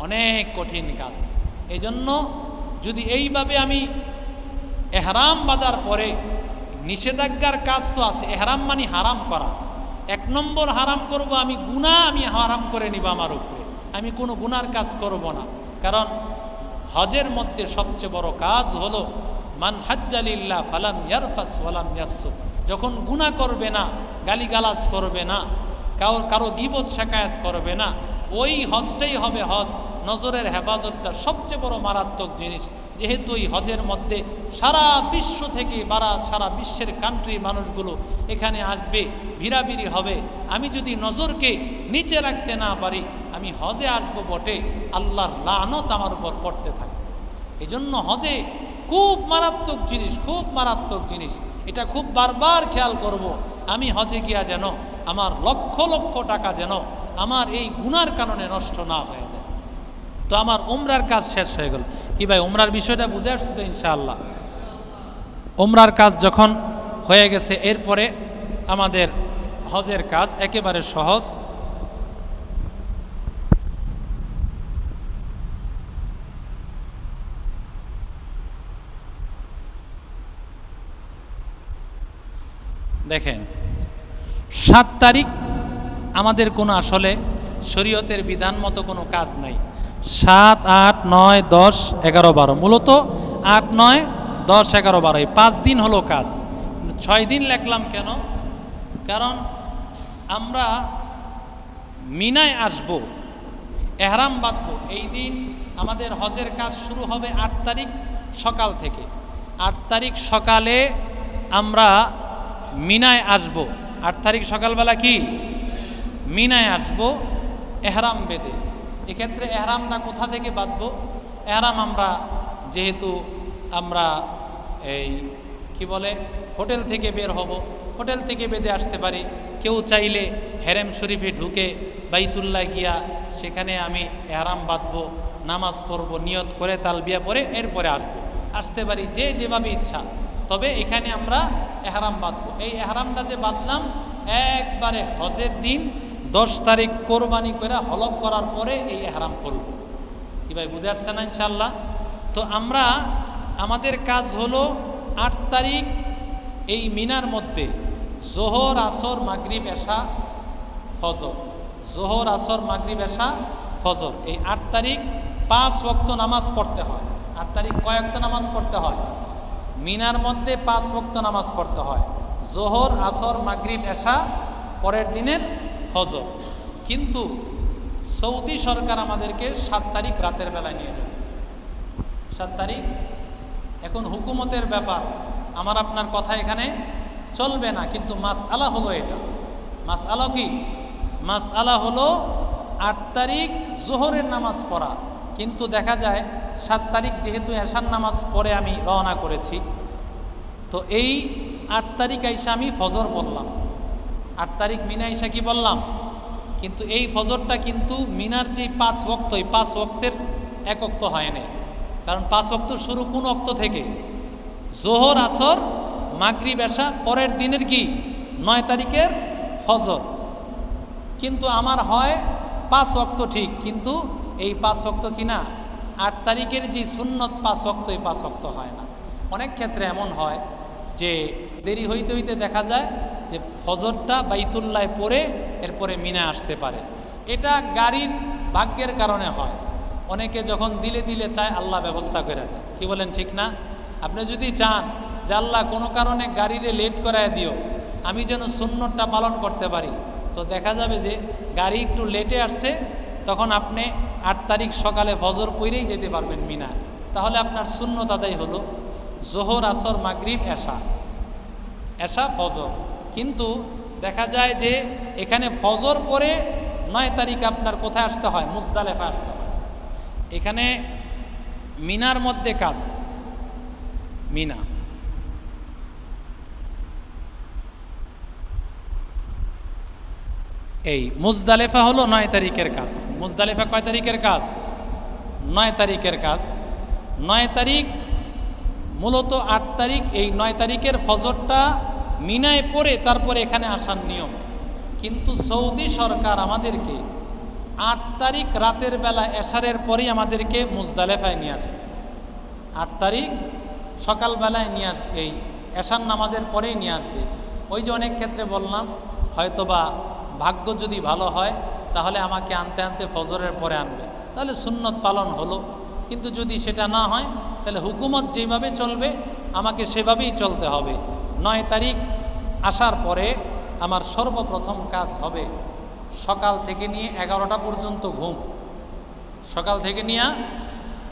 অনেক কঠিন কাজ। এই জন্য যদি এইভাবে আমি এহরাম বাঁধার পরে, নিষেধাজ্ঞার কাজ তো আছে, এহরাম মানে হারাম করা। এক নম্বর হারাম করব আমি গুনাহ, আমি হারাম করে নিব আমার উপরে, আমি কোনো গুনার কাজ করব না। কারণ হজের মধ্যে সবচেয়ে বড় কাজ হলো মান হাজ্জালিল্লাহ ফালাম ইয়ারফাস ওয়ালাম ইয়াফসুক, যখন গুনাহ করবে না, গালিগালাজ করবে না, কারো গীবত শিকায়াত করবে না, ওই হজটাই হবে হজ। নজরের হেফাজতটা সবচেয়ে বড় মারাত্মক জিনিস। যেহেতু এই হজের মধ্যে সারা বিশ্ব থেকে সারা বিশ্বের কান্ট্রির মানুষগুলো এখানে আসবে, ভিড়াভিড়ি হবে, আমি যদি নজরকে নিচে রাখতে না পারি, আমি হজে আসবো বটে, আল্লাহর লানত আমার উপর পড়তে থাকে। এই জন্য হজে খুব মারাত্মক জিনিস, খুব মারাত্মক জিনিস। এটা খুব বারবার খেয়াল করব, আমি হজে গিয়া যেন আমার লক্ষ লক্ষ টাকা যেন আমার এই গুনার কারণে নষ্ট না হয়ে যায়। তো আমার উমরার কাজ শেষ হয়ে গেল। কি ভাই, উমরার বিষয়টা বুঝে আসছে তো ইনশাআল্লাহ? উমরার কাজ যখন হয়ে গেছে, এরপরে আমাদের হজের কাজ একেবারে সহজ। দেখেন, 7 তারিখ আমাদের কোনো আসলে শরীয়তের বিধান মতো কোনো কাজ নাই। 7, 8, 9, 10, 11, 12, মূলত 8, 9, 10, 11, 12 এই 5 দিন হলো কাজ। 6 দিন লিখলাম কেন? কারণ আমরা মিনায় আসব, এহরাম বাঁধবো, এই দিন আমাদের হজের কাজ শুরু হবে 8 তারিখ সকাল থেকে। 8 তারিখ সকালে আমরা মিনায় আসব। 8 তারিখ সকালবেলা কি মিনায় আসব এহরাম বেঁধে। এক্ষেত্রে এহরামটা কোথা থেকে বাঁধবো? এহরাম আমরা যেহেতু আমরা এই কি বলে হোটেল থেকে বের হব, হোটেল থেকে বেঁধে আসতে পারি। কেউ চাইলে হেরেম শরীফে ঢুকে বাইতুল্লাহ গিয়া সেখানে আমি এহরাম বাঁধবো, নামাজ পড়বো, নিয়ত করে তালবিয়া পরে এরপরে আসতে পারি, যে যেভাবে ইচ্ছা। তবে এখানে আমরা এহরাম বাঁধবো। এই এহরামটা যে বাঁধলাম একবারে হজের দিন 10 তারিখ কোরবানি করে হলক করার পরে এই এহরাম করব। কি ভাই বুঝে আসছে না ইনশাআল্লাহ? তো আমরা আমাদের কাজ হলো 8 তারিখ এই মিনার মধ্যে জোহর, আসর, মাগরিব, এশা, ফজর, জোহর, আসর, মাগরিব, এশা, ফজর, এই 8 তারিখ 5 ওয়াক্ত নামাজ পড়তে হয়। 8 তারিখ কয় ওয়াক্ত নামাজ পড়তে হয়? মিনার মধ্যে 5 ওয়াক্ত নামাজ পড়তে হয়, জোহর, আসর, মাগরিব, এশা, পরের দিনের ফজর। কিন্তু সৌদি সরকার আমাদেরকে 7 তারিখ রাতের বেলায় নিয়ে যাবে। 7 তারিখ এখন হুকুমতের ব্যাপার, আমার আপনার কথা এখানে চলবে না। কিন্তু মাসআলা হলো এটা। মাসআলা কি? মাসআলা হলো 8 তারিখ জোহরের নামাজ পড়া, কিন্তু দেখা যায় 7 তারিখ যেহেতু এশার নামাজ পড়ে আমি রওনা করেছি, তো এই 8 তারিখ আইসা আমি ফজর বললাম। 8 তারিখ মিনা আইসা কি বললাম? কিন্তু এই ফজরটা কিন্তু মিনার যে 5 ওয়াক্ত, এই 5 ওয়াক্তের 1 ওয়াক্ত হয় না। কারণ 5 ওয়াক্ত শুরু কোন ওয়াক্ত থেকে? জোহর, আসর, মাগরিব, এশা, পরের দিনের কি 9 তারিখের ফজর। কিন্তু আমার হয় 5 ওয়াক্ত ঠিক, কিন্তু এই 5 ওয়াক্ত কি না 8 তারিখের যে সুন্নত 5 ওয়াক্ত, এই 5 ওয়াক্ত হয় না। অনেক ক্ষেত্রে এমন হয় যে দেরি হইতে হইতে দেখা যায় যে ফজরটা বাইতুল্লাহ পড়ে এরপরে মিনা আসতে পারে। এটা গাড়ির ভাগ্যের কারণে হয়। অনেকে যখন দিলে দিলে চায়, আল্লাহ ব্যবস্থা করে দেয়। কি বলেন, ঠিক না? আপনি যদি চান যে আল্লাহ কোনো কারণে গাড়িরে লেট করায় দিও, আমি যেন সুন্নতটা পালন করতে পারি, তো দেখা যাবে যে গাড়ি একটু লেটে আসছে, তখন আপনি 8 তারিখ সকালে ফজর পড়েই যেতে পারবেন মিনা। তাহলে আপনার সুন্নত আদায় হলো জোহর, আসর, মাগরিব, এশা, ফজর। কিন্তু দেখা যায় যে এখানে ফজর পরে 9 তারিখ আপনার কোথায় আসতে হয়? মুজদালেফা আসতে হয়। এখানে মিনার মধ্যে কাজ, মিনা এই মুজদালেফা হলো 9 তারিখের কাজ। মুজদালেফা কয় তারিখের কাজ? 9 তারিখের কাজ। 9 তারিখ মূলত 8 তারিখ, এই 9 তারিখের ফজরটা মিনায় পড়ে তারপরে এখানে আসার নিয়ম। কিন্তু সৌদি সরকার আমাদেরকে 8 তারিখ রাতের বেলা এশারের পরেই আমাদেরকে মুজদালেফায় নিয়ে আসবে। 8 তারিখ সকালবেলায় নিয়ে আসবে, এই এশার নামাজের পরেই নিয়ে আসবে। ওই যে অনেক ক্ষেত্রে বললাম, হয়তোবা ভাগ্য যদি ভালো হয় তাহলে আমাকে আনতে আনতে ফজরের পরে আনবে, তাহলে সুন্নত পালন হলো। কিন্তু যদি সেটা না হয় তাহলে হুকুমত যেভাবে চলবে আমাকে সেভাবেই চলতে হবে। 9 তারিখ আসার পরে আমার সর্বপ্রথম কাজ হবে সকাল থেকে নিয়ে 11টা পর্যন্ত ঘুম। সকাল থেকে নিয়ে,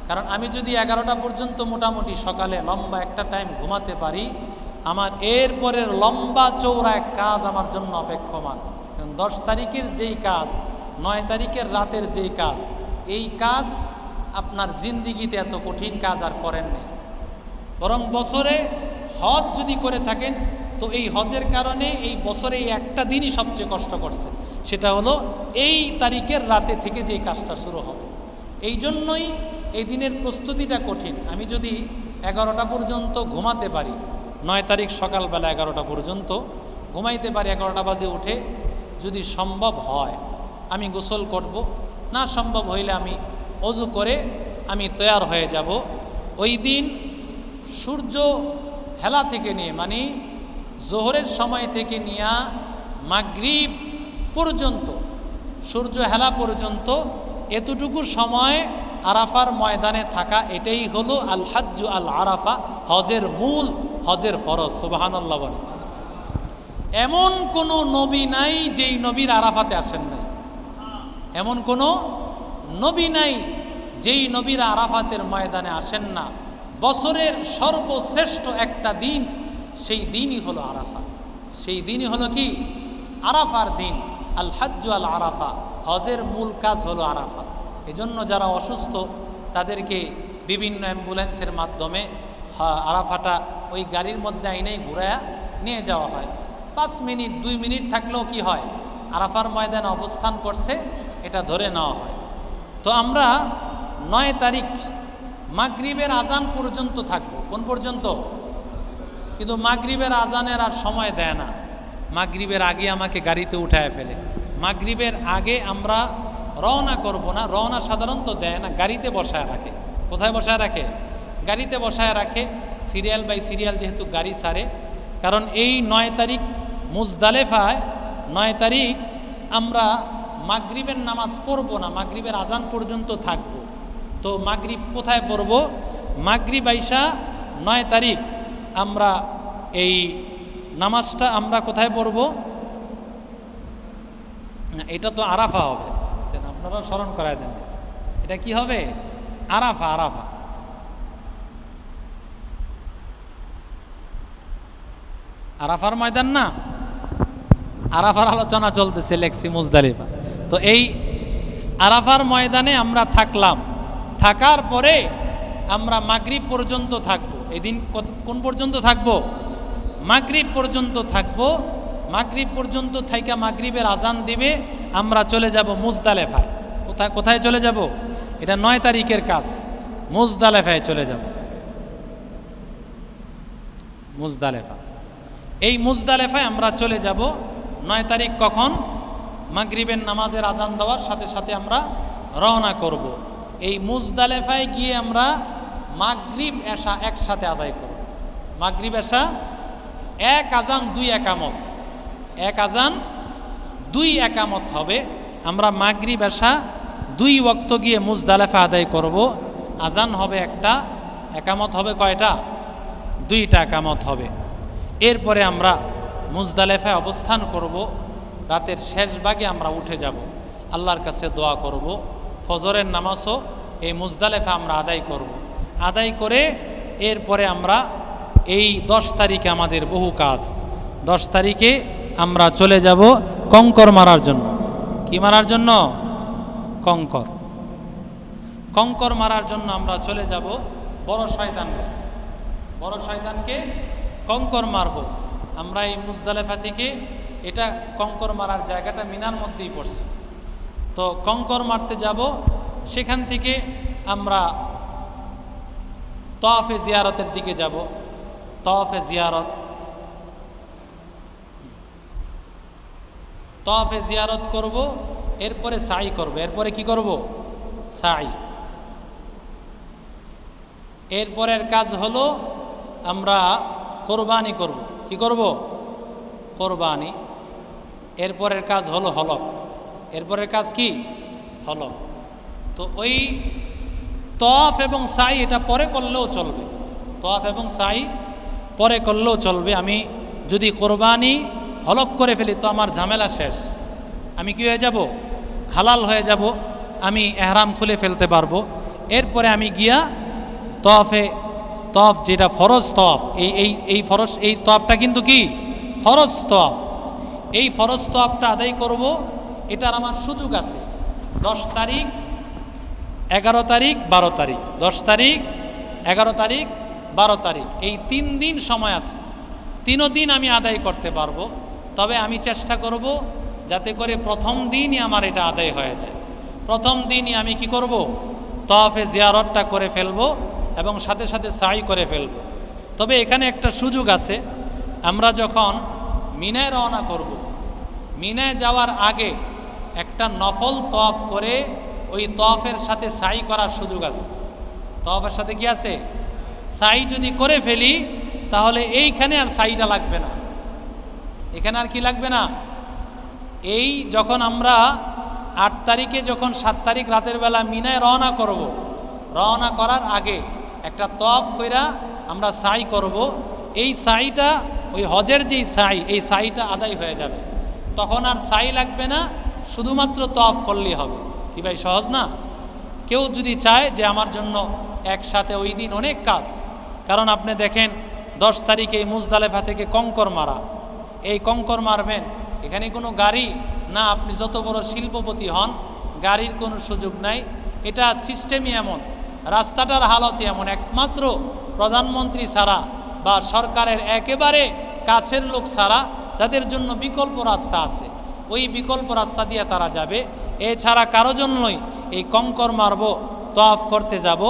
কারণ আমি যদি 11টা পর্যন্ত মোটামুটি সকালে লম্বা একটা টাইম ঘুমাতে পারি, আমার এরপরের লম্বা চৌড়া এক কাজ আমার জন্য অপেক্ষমান। 10 তারিখের যেই কাজ, 9 তারিখের রাতের যেই কাজ, এই কাজ আপনার জিন্দিগিতে এত কঠিন কাজ আর করেননি। বরং বছরে হজ যদি করে থাকেন তো এই হজের কারণে এই বছরে এই একটা দিনই সবচেয়ে কষ্ট করছেন, সেটা হলো এই তারিখের রাতে থেকে যেই কাজটা শুরু হবে। এই জন্যই এই দিনের প্রস্তুতিটা কঠিন। আমি যদি 11টা পর্যন্ত ঘুমাতে পারি, 9 তারিখ সকালবেলা 11টা পর্যন্ত ঘুমাইতে পারি, 11টা বাজে উঠে যদি সম্ভব হয় আমি গোসল করব, না সম্ভব হইলে আমি অজু করে আমি তৈয়ার হয়ে যাব। ওই দিন সূর্য হেলা থেকে নিয়ে, মানে জোহরের সময় থেকে নিয়ে মাগরিব পর্যন্ত, সূর্য হেলা পর্যন্ত এতটুকু সময় আরাফার ময়দানে থাকা, এটাই হলো আল হাজ্জু আল আরাফা, হজের মূল, হজের ফরজ। সুবহানাল্লাহ বলে। এমন কোনো নবী নাই যেই নবীর আরাফাতে আসেন নাই। এমন কোনো নবী নাই যেই নবীর আরাফাতের ময়দানে আসেন না। বছরের সর্বশ্রেষ্ঠ একটা দিন, সেই দিনই হলো আরাফা। সেই দিনই হলো কি? আরাফার দিন। আল হাজ্জু আল আরাফা, হজের মূল কাজ হলো আরাফা। এজন্য যারা অসুস্থ তাদেরকে বিভিন্ন অ্যাম্বুলেন্সের মাধ্যমে আরাফাটা ওই গাড়ির মধ্যে আইনেই ঘুরায়া নিয়ে যাওয়া হয়। 5 মিনিট 2 মিনিট থাকলেও কি হয়? আরাফার ময়দানে অবস্থান করছে এটা ধরে নেওয়া হয়। তো আমরা 9 তারিখ মাগরিবের আজান পর্যন্ত থাকবো। কোন পর্যন্ত? কিন্তু মাগরিবের আজানের আর সময় দেয় না। মাগরিবের আগে আমাকে গাড়িতে উঠায় ফেলে। মাগরিবের আগে আমরা রওনা করব না, রওনা সাধারণত দেয় না, গাড়িতে বসায় রাখে। কোথায় বসায় রাখে? গাড়িতে বসায় রাখে, সিরিয়াল বাই সিরিয়াল যেহেতু গাড়ি ছাড়ে। কারণ এই 9 তারিখ মুজদালেফায় 9 তারিখ আমরা মাগরিবের নামাজ পড়ব না, মাগরিবের আজান পর্যন্ত থাকব। তো মাগরিব কোথায় পড়ব? মাগরিব আইসা 9 তারিখ আমরা এই নামাজটা আমরা কোথায় পড়ব? না, এটা তো আরাফা হবে, আপনারা স্মরণ করায় দেন। এটা কি হবে? আরাফা। আরাফা আরাফার ময়দান না, আরাফার আলোচনা চলতেছে, লেখছি মুজদালিফা। তো এই আরাফার ময়দানে আমরা থাকলাম, থাকার পরে আমরা মাগরিব পর্যন্ত থাকবো। এই দিন কোন পর্যন্ত থাকবো? মাগরিব পর্যন্ত থাকবো। মাগরিব পর্যন্ত থাইকা মাগরিবের আজান দিবে, আমরা চলে যাব মুজদালেফায়। কোথায় চলে যাব? এটা 9 তারিখের কাজ। মুজদালেফায় চলে যাব। মুজদালেফা, এই মুজদালেফায় আমরা চলে যাব 9 তারিখ। কখন? মাগরিবের নামাজের আজান দেওয়ার সাথে সাথে আমরা রওনা করব। এই মুজদালেফায় গিয়ে আমরা মাগরিব এশা একসাথে আদায় করব। মাগরিব এশা এক আজান 2 একামত, এক আজান 2 একামত হবে। আমরা মাগরিব এশা 2 ওয়াক্ত গিয়ে মুজদালেফা আদায় করব। আজান হবে একটা, একামত হবে কয়টা? 2টা একামত হবে। এরপরে আমরা মুজদালেফায় অবস্থান করব। রাতের শেষ ভাগে আমরা উঠে যাব, আল্লাহর কাছে দোয়া করব, ফজরের নামাজও এই মুজদালেফা আমরা আদায় করব। আদায় করে এরপরে আমরা এই 10 তারিখে আমাদের বহু কাজ, 10 তারিখে আমরা চলে যাব কঙ্কর মারার জন্য। কি মারার জন্য? কঙ্কর মারার জন্য আমরা চলে যাব বড় শয়তানকে কঙ্কর মারব। আমরা এই মুজদালেফা থেকে, এটা কঙ্কর মারার জায়গাটা মিনার মধ্যেই পড়ছে, তো কঙ্কর মারতে যাব। সেখান থেকে আমরা তওয়াফে জিয়ারতের দিকে যাব। তওয়াফে জিয়ারত করব, এরপরে সাই করব। এরপরে কি করব? সাই। এরপরের কাজ হলো আমরা কোরবানি করব। কি করব? কোরবানি। এরপরের কাজ হলো হলক। এরপরের কাজ কি? হলক। তো ওই তওয়াফ এবং সাই এটা পরে করলেও চলবে, তওয়াফ এবং সাই পরে করলেও চলবে। আমি যদি কোরবানি হলক করে ফেলি তো আমার ঝামেলা শেষ। আমি কি হয়ে যাব? হালাল হয়ে যাব। আমি এহরাম খুলে ফেলতে পারবো। এরপরে আমি গিয়া তওয়াফ যেটা ফরজ তওয়াফ, এই তওয়াফটা কিন্তু কি ফরজ তওয়াফ। এই ফরজ তওয়াফটা আদায় করব। এটার আমার সুযোগ আছে 10 তারিখ, 11 তারিখ, 12 তারিখ। 10 তারিখ, 11 তারিখ, 12 তারিখ, এই 3 দিন সময় আছে। 3 দিন আমি আদায় করতে পারবো। তবে আমি চেষ্টা করব যাতে করে প্রথম দিনই আমার এটা আদায় হয়ে যায়। প্রথম দিনই আমি কি করব? তওয়াফে জিয়ারতটা করে ফেলবো এবং সাথে সাথে সাই করে ফেলব। তবে এখানে একটা সুযোগ আছে, আমরা যখন মিনায় রওনা করব, মিনায় যাওয়ার আগে একটা নফল তওয়াফ করে ওই তওয়াফের সাথে সাই করার সুযোগ আছে। তওয়াফের সাথে কি আছে? সাই যদি করে ফেলি তাহলে এইখানে আর সাইটা লাগবে না। এখানে আর কি লাগবে না? এই যখন আমরা 8 তারিখে, যখন 7 তারিখ রাতের বেলা মিনায় রওনা করব, রওনা করার আগে একটা তওয়াফ কইরা আমরা সাই করব। এই সাইটা ওই হজের যেই সাই, এই সাইটা আদায় হয়ে যাবে। তখন আর সাই লাগবে না, শুধুমাত্র তওয়াফ করলেই হবে। কি ভাই, সহজ না? কেউ যদি চায় যে আমার জন্য একসাথে ওই দিন অনেক কাজ, কারণ আপনি দেখেন 10 তারিখে এই মুজদালেফা থেকে কঙ্কর মারা, এই কঙ্কর মারবেন, এখানে কোনো গাড়ি না, আপনি যত বড় শিল্পপতি হন গাড়ির কোনো সুযোগ নাই। এটা সিস্টেমই এমন, রাস্তাটার হালত এমন, একমাত্র প্রধানমন্ত্রী ছাড়া বা সরকারের একেবারে কাছের লোক ছাড়া যাদের জন্য বিকল্প রাস্তা আছে, ওই বিকল্প রাস্তা দিয়ে তারা যাবে। এছাড়া কারো জন্যই এই কঙ্কর মারব, তওয়াফ করতে যাব,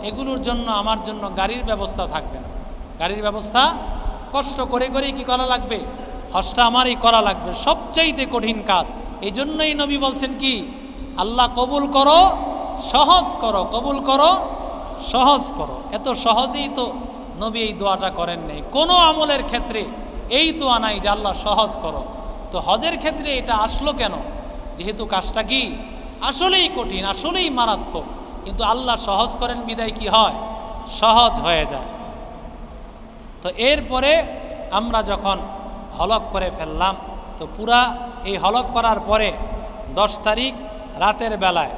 এগুলোর জন্য আমার জন্য গাড়ির ব্যবস্থা থাকবে না। গাড়ির ব্যবস্থা কষ্ট করে করেই কি করা লাগবে? হজটা আমারই করা লাগবে। সবচাইতে কঠিন কাজ। এই জন্যই নবী বলছেন কি, আল্লাহ কবুল করো সহজ করো, কবুল করো সহজ করো। এত সহজেই তো নবী এই দোয়াটা করেন নাই। কোনো আমলের ক্ষেত্রে এই দোয়া নাই যে আল্লাহ সহজ করো। তো হজের ক্ষেত্রে এটা আসলো কেন? যেহেতু কাজটা কি আসলেই কঠিন, আসলেই মারাত্মক, কিন্তু আল্লাহ সহজ করেন বিদায় কি হয়? সহজ হয়ে যায়। তো এরপরে আমরা যখন হলক করে ফেললাম, তো পুরা এই হলক করার পরে 10 তারিখ রাতের বেলায়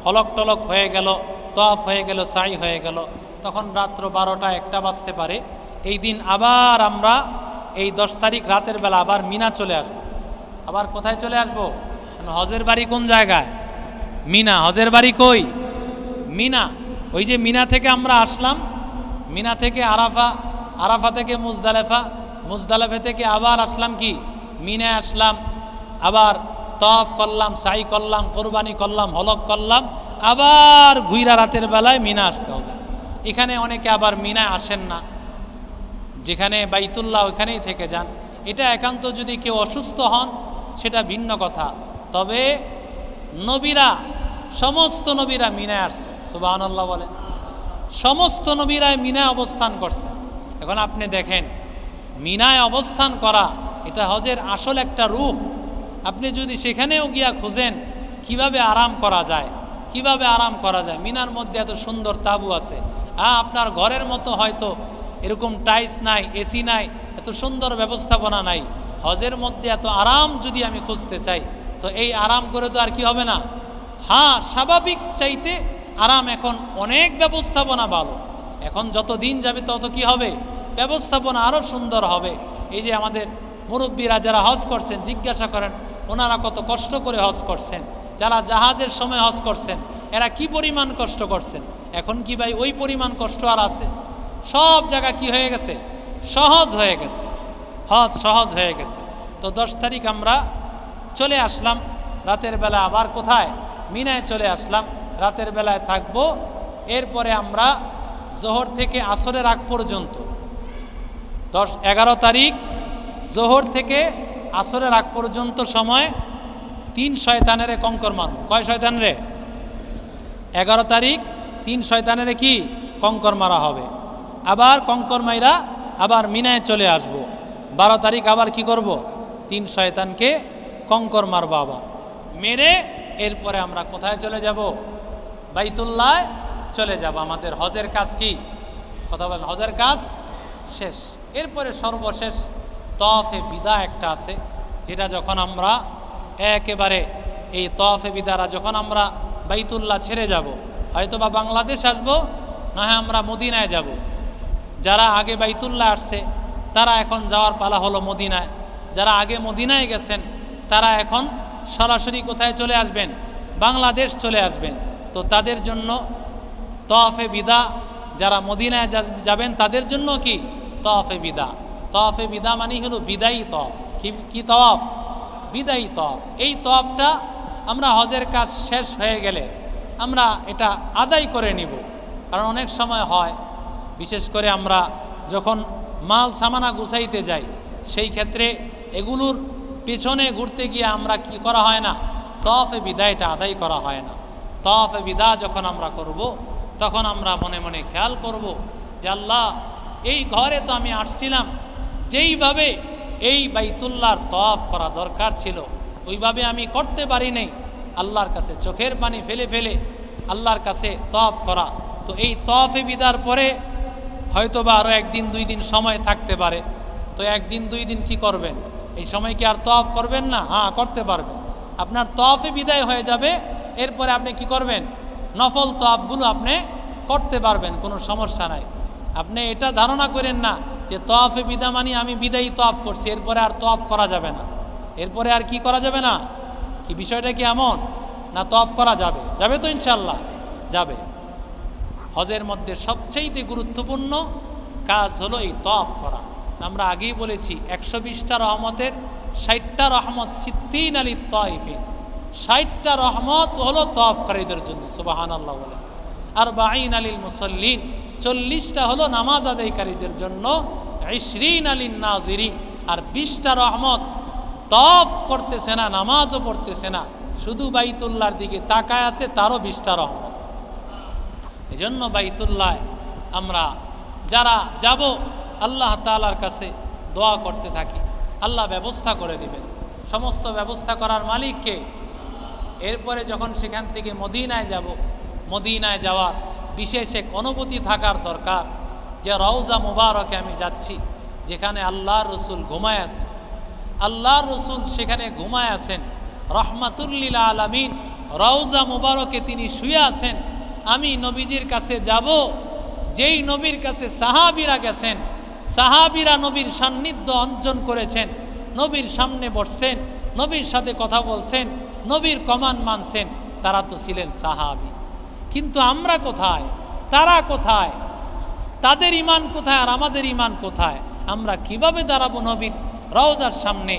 হলক টলক হয়ে গেল, তওয়াফ হয়ে গেল, সাই হয়ে গেল, তখন রাত্র 12টা 1টা বাজতে পারে। এই দিন আবার আমরা এই 10 তারিখ রাতের বেলা আবার মিনা চলে আসব। আবার কোথায় চলে আসব? হজের বাড়ি কোন জায়গায়? মিনা। হজের বাড়ি কই? মিনা। ওই যে মিনা থেকে আমরা আসলাম, মিনা থেকে আরাফা, আরাফা থেকে মুজদালেফা, মুজদালেফা থেকে আবার আসলাম কি মিনায় আসলাম, আবার তওয়াফ করলাম, সাই করলাম, কোরবানি করলাম, হলক করলাম, আবার ঘুইরা রাতের বেলায় মিনা আসতে হবে। এখানে অনেকে আবার মিনায় আসেন না, যেখানে বাইতুল্লাহ ওইখানেই থেকে যান। এটা একান্ত যদি কেউ অসুস্থ হন সেটা ভিন্ন কথা। তবে নবীরা, সমস্ত নবীরা মিনায় আসছে, সুবহানাল্লাহ বলে, সমস্ত নবীরা মিনায় অবস্থান করছে। এখন আপনি দেখেন, মিনায় অবস্থান করা এটা হজের আসল একটা রূহ। আপনি যদি সেখানেও গিয়া খুঁজেন কিভাবে আরাম করা যায়, কিভাবে আরাম করা যায়। মিনার মধ্যে এত সুন্দর তাঁবু আছে, আপনার ঘরের মতো হয়তো এরকম টাইলস নাই, এসি নাই, এত সুন্দর ব্যবস্থাপনা নাই। হজের মধ্যে এত আরাম যদি আমি খুঁজতে চাই, তো এই আরাম করে তো আর কি হবে না, হ্যাঁ, স্বাভাবিক চাইতে আরাম এখন অনেক ব্যবস্থাপনা ভালো। এখন যত দিন যাবে তত কি হবে, ব্যবস্থাপনা আরও সুন্দর হবে। এই যে আমাদের মুরব্বীরা যারা হজ করছেন, জিজ্ঞাসা করেন ওনারা কত কষ্ট করে হজ করছেন। যারা জাহাজের সময় হজ করছেন এরা কি পরিমাণ কষ্ট করছেন। এখন কি ভাই ওই পরিমাণ কষ্ট আর আছে? সব জায়গা কি হয়ে গেছে, সহজ হয়ে গেছে, হজ সহজ হয়ে গেছে। তো 10 তারিখ আমরা চলে আসলাম, রাতের বেলা আবার কোথায়, মিনায় চলে আসলাম, রাতের বেলায় থাকবো। এরপরে আমরা জোহর থেকে আসরের আগ পর্যন্ত 11 তারিখ জোহর থেকে আসরের আগ পর্যন্ত সময় 3 শয়তানের কঙ্কর মারব। কয় শয়তানরে? 11 তারিখ 3 শয়তানের কি কঙ্কর মারা হবে। আবার কঙ্কর মাইরা আবার মিনায় চলে আসব। 12 তারিখ আবার কি করব, 3 শয়তানকে কঙ্কর মারব আবার মেরে। এরপরে আমরা কোথায় চলে যাব, বাইতুল্লাহ চলে যাব। আমাদের হজের কাজ কি, কথা বলেন, হজের কাজ শেষ। এরপরে সর্বশেষ তওয়াফে বিদা একটা আছে, যেটা যখন আমরা একেবারে এই তওয়াফে বিদারা যখন আমরা বাইতুল্লাহ ছেড়ে যাব, হয়তো বা বাংলাদেশ আসব, না হয় আমরা মদিনায় যাব। যারা আগে বাইতুল্লাহ আসছে তারা এখন যাওয়ার পালা হলো মদিনায়। যারা আগে মদিনায় গেছেন তারা এখন সরাসরি কোথায় চলে আসবেন, বাংলাদেশ চলে আসবেন। তো তাদের জন্য তওয়াফে বিদা, যারা মদিনায় যাবেন তাদের জন্য কি তওয়াফে বিদা। তওয়াফে বিদা মানে হলো বিদায়ী তওয়াফ। কি তওয়াফ? বিদায়ী তওয়াফ। এই তওয়াফটা আমরা হজের কাজ শেষ হয়ে গেলে আমরা এটা আদায় করে নিব। কারণ অনেক সময় হয়, বিশেষ করে আমরা যখন মাল সামানা গুছাইতে যাই, সেই ক্ষেত্রে এগুলোর পেছনে ঘুরতে গিয়ে আমরা কি করা হয় না, তওয়াফে বিদায়টা আদায় করা হয় না। তওয়াফে বিদা যখন আমরা করব তখন আমরা মনে মনে খেয়াল করব যে আল্লাহ, এই ঘরে তো আমি আসছিলাম, যেইভাবে এই বাইতুল্লাহর তওয়াফ করা দরকার ছিল ওইভাবে আমি করতে পারি নাই। আল্লাহর কাছে চোখের পানি ফেলে ফেলে আল্লাহর কাছে তওয়াফ করা। তো এই তওয়াফে বিদার পরে হয়তো বা আরও 1 দিন 2 দিন সময় থাকতে পারে। তো 1 দিন 2 দিন কি করবেন, এই সময় কি আর তওয়াফ করবেন না? হ্যাঁ, করতে পারবেন। আপনার তওয়াফে বিদায় হয়ে যাবে, এরপরে আপনি কি করবেন, নফল তওয়াফগুলো আপনি করতে পারবেন, কোনো সমস্যা নাই। আপনি এটা ধারণা করেন না যে তওয়াফে বিদা মানে আমি বিদায়ী তওয়াফ করছি, এরপরে আর তওয়াফ করা যাবে না। এরপরে আর কি করা যাবে না? কি বিষয়টা কি এমন না? তওয়াফ করা যাবে, যাবে তো ইনশাআল্লাহ যাবে। হজের মধ্যে সবচেয়ে গুরুত্বপূর্ণ কাজ হলো এই তওয়াফ করা। আমরা আগেই বলেছি 120টা রহমতের 60টা রহমত সিদ্দিন আলী তাইফিন, 60টা রহমত হলো তওয়াফকারীদের জন্য। সুবহানাল্লাহ বলে। আর 40 আলীল মুসল্লিন, 40টা হলো নামাজ আদায়কারীদের জন্য। 20 আলীন নাজিরিন, আর 20টা রহমত তওয়াফ করতেছে না, নামাজও পড়তেছে না, শুধু বাইতুল্লাহর দিকে তাকায় আছে, তারও 20টা রহমত। এজন্য বাইতুল্লাহ আমরা যারা যাব আল্লাহ তাআলার কাছে দোয়া করতে থাকি, আল্লাহ ব্যবস্থা করে দিবেন। সমস্ত ব্যবস্থা করার মালিক কে? এরপরে যখন সেখান থেকে মদিনায় যাব, মদিনায় যাওয়ার বিশেষ এক অনুভূতি থাকার দরকার যে রওজা মুবারকে আমি যাচ্ছি, যেখানে আল্লাহর রসুল ঘুমায় আছেন। আল্লাহর রসুল সেখানে ঘুমায় আছেন, রহমাতুল লিল আলামিন রওজা মুবারকে তিনি শুয়ে আছেন। আমি নবীজির কাছে যাব, যেই নবীর কাছে সাহাবীরা গেছেন, সাহাবীরা নবীর সান্নিধ্য অর্জন করেছেন, নবীর সামনে বসছেন, নবীর সাথে কথা বলছেন, নবীর কমান্ড মানছেন, তারা তো ছিলেন সাহাবী। কিন্তু আমরা কোথায়, তারা কোথায়? তাদের ঈমান কোথায় আর আমাদের ঈমান কোথায়? আমরা কিভাবে দাঁড়াবো নবীর রওজার সামনে?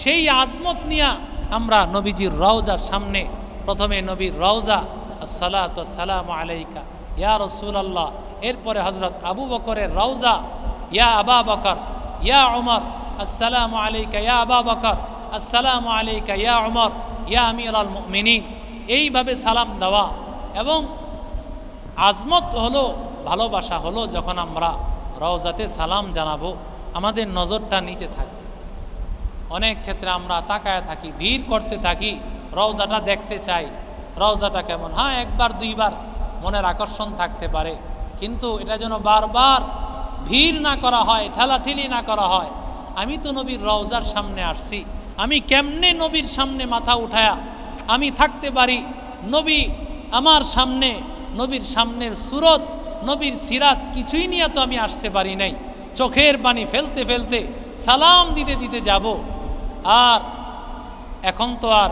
সেই আজমত নিয়ে আমরা নবীজির রওজার সামনে, প্রথমে নবীর রওজা, আসসালাতু ওয়াসসালামু আলাইকা ইয়া রাসূলুল্লাহ, এরপরে হযরত আবু বকরের রওজা, ইয়া আবা বকর ইয়া উমর আসসালামু আলাইকা ইয়া আবা বকর আসসালামু আলাইকা ইয়া উমর ইয়া আমিরাল মুমিনিন, এইভাবে সালাম দেওয়া। এবং আজমত হলো, ভালোবাসা হলো যখন আমরা রওজাতে সালাম জানাবো, আমাদের নজরটা নিচে থাকবে। অনেক ক্ষেত্রে আমরা তাকায় থাকি, ভিড় করতে থাকি, রওজাটা দেখতে চাই, রওজাটা কেমন। হ্যাঁ, 1-2 বার মনের আকর্ষণ থাকতে পারে, কিন্তু এটা যেন বারবার ভিড় না করা হয়, ঠেলাঠেলি না করা হয়। আমি তো নবীর রওজার সামনে আসছি, আমি কেমনে নবীর সামনে মাথা উঠায়া আমি থাকতে পারি, নবী আমার সামনে, নবীর সামনের সুরত, নবীর সিরাত কিছুই নিয়ে তো আমি আসতে পারি নাই। চোখের পানি ফেলতে ফেলতে সালাম দিতে দিতে যাব। আর এখন তো আর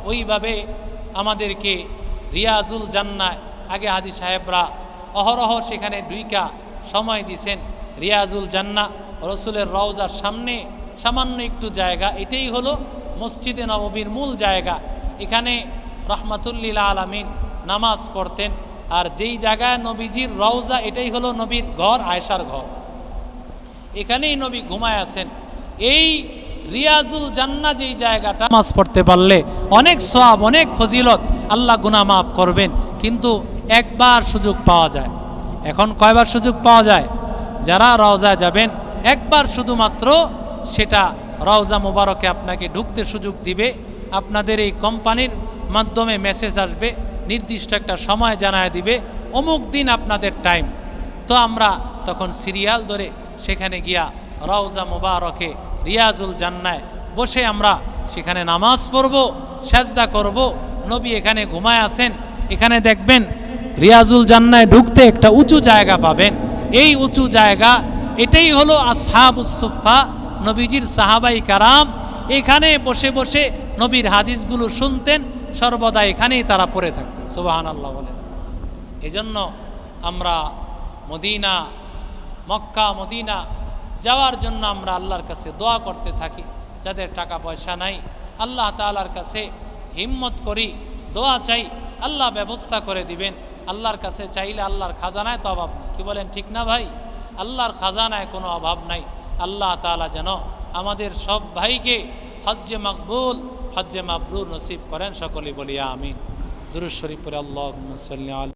ওইভাবে আমাদেরকে রিয়াজুল জান্নায়, আগে হাজী সাহেবরা অহরহ সেখানে ডুইকা সময় দিছেন। রিয়াজুল জান্না রসুলের রওজার সামনে সামান্য একটু জায়গা, এটাই হলো মসজিদে নববীর মূল জায়গা। এখানে রহমাতুল্লিল আলামিন নামাজ পড়তেন। আর যেই জায়গায় নবীজির রওজা, এটাই হলো নবীর ঘর, আয়েশার ঘর। এখানেই নবী ঘুমায় আছেন। এই রিয়াজুল জান্নাহ যেই জায়গাটা, নামাজ পড়তে পারলে অনেক সওয়াব, অনেক ফজিলত, আল্লাহ গুনাহ মাফ করবেন। কিন্তু একবার সুযোগ পাওয়া যায়। এখন কয়বার সুযোগ পাওয়া যায়? যারা রওজায় যাবেন একবার শুধুমাত্র, সেটা রওজা মুবারকে আপনাকে ঢুকতে সুযোগ দিবে। আপনাদের এই কোম্পানির মাধ্যমে মেসেজ আসবে, নির্দিষ্ট একটা সময় জানায় দিবে, অমুক দিন আপনাদের টাইম। তো আমরা তখন সিরিয়াল ধরে সেখানে গিয়া রওজা মুবারকে রিয়াজুল জান্নায় বসে আমরা সেখানে নামাজ পড়ব, সাজদা করব। নবী এখানে ঘুমায় আছেন। এখানে দেখবেন রিয়াজুল জান্নায় ঢুকতে একটা উঁচু জায়গা পাবেন। এই উঁচু জায়গা, এটাই হলো আসহাবুস সুফফা, নবীজির সাহাবাই কারাম। এখানে বসে বসে নবীর হাদিসগুলো শুনতেন, সর্বদা এখানেই তারা পড়ে থাকতেন। সুবহানাল্লাহ বলেন। এজন্য আমরা মদিনা, মক্কা মদিনা যাওয়ার জন্য আমরা আল্লাহর কাছে দোয়া করতে থাকি। যাদের টাকা পয়সা নাই, আল্লাহ তাআলার কাছে হিম্মত করি, দোয়া চাই, আল্লাহ ব্যবস্থা করে দিবেন। আল্লাহর কাছে চাইলে আল্লাহর খাজানায় তো অভাব নেই। কি বলেন, ঠিক না ভাই? আল্লাহর খাজানায় কোনো অভাব নাই। আল্লাহ তাআলা যেন আমাদের সব ভাইকে হজ্জে মকবুল, হজ্জে মাবরুর নসিব করেন। সকলে বলি আমিন। দুরূদ শরীফ পড়ে আল্লাহুম্মা সাল্লি আলা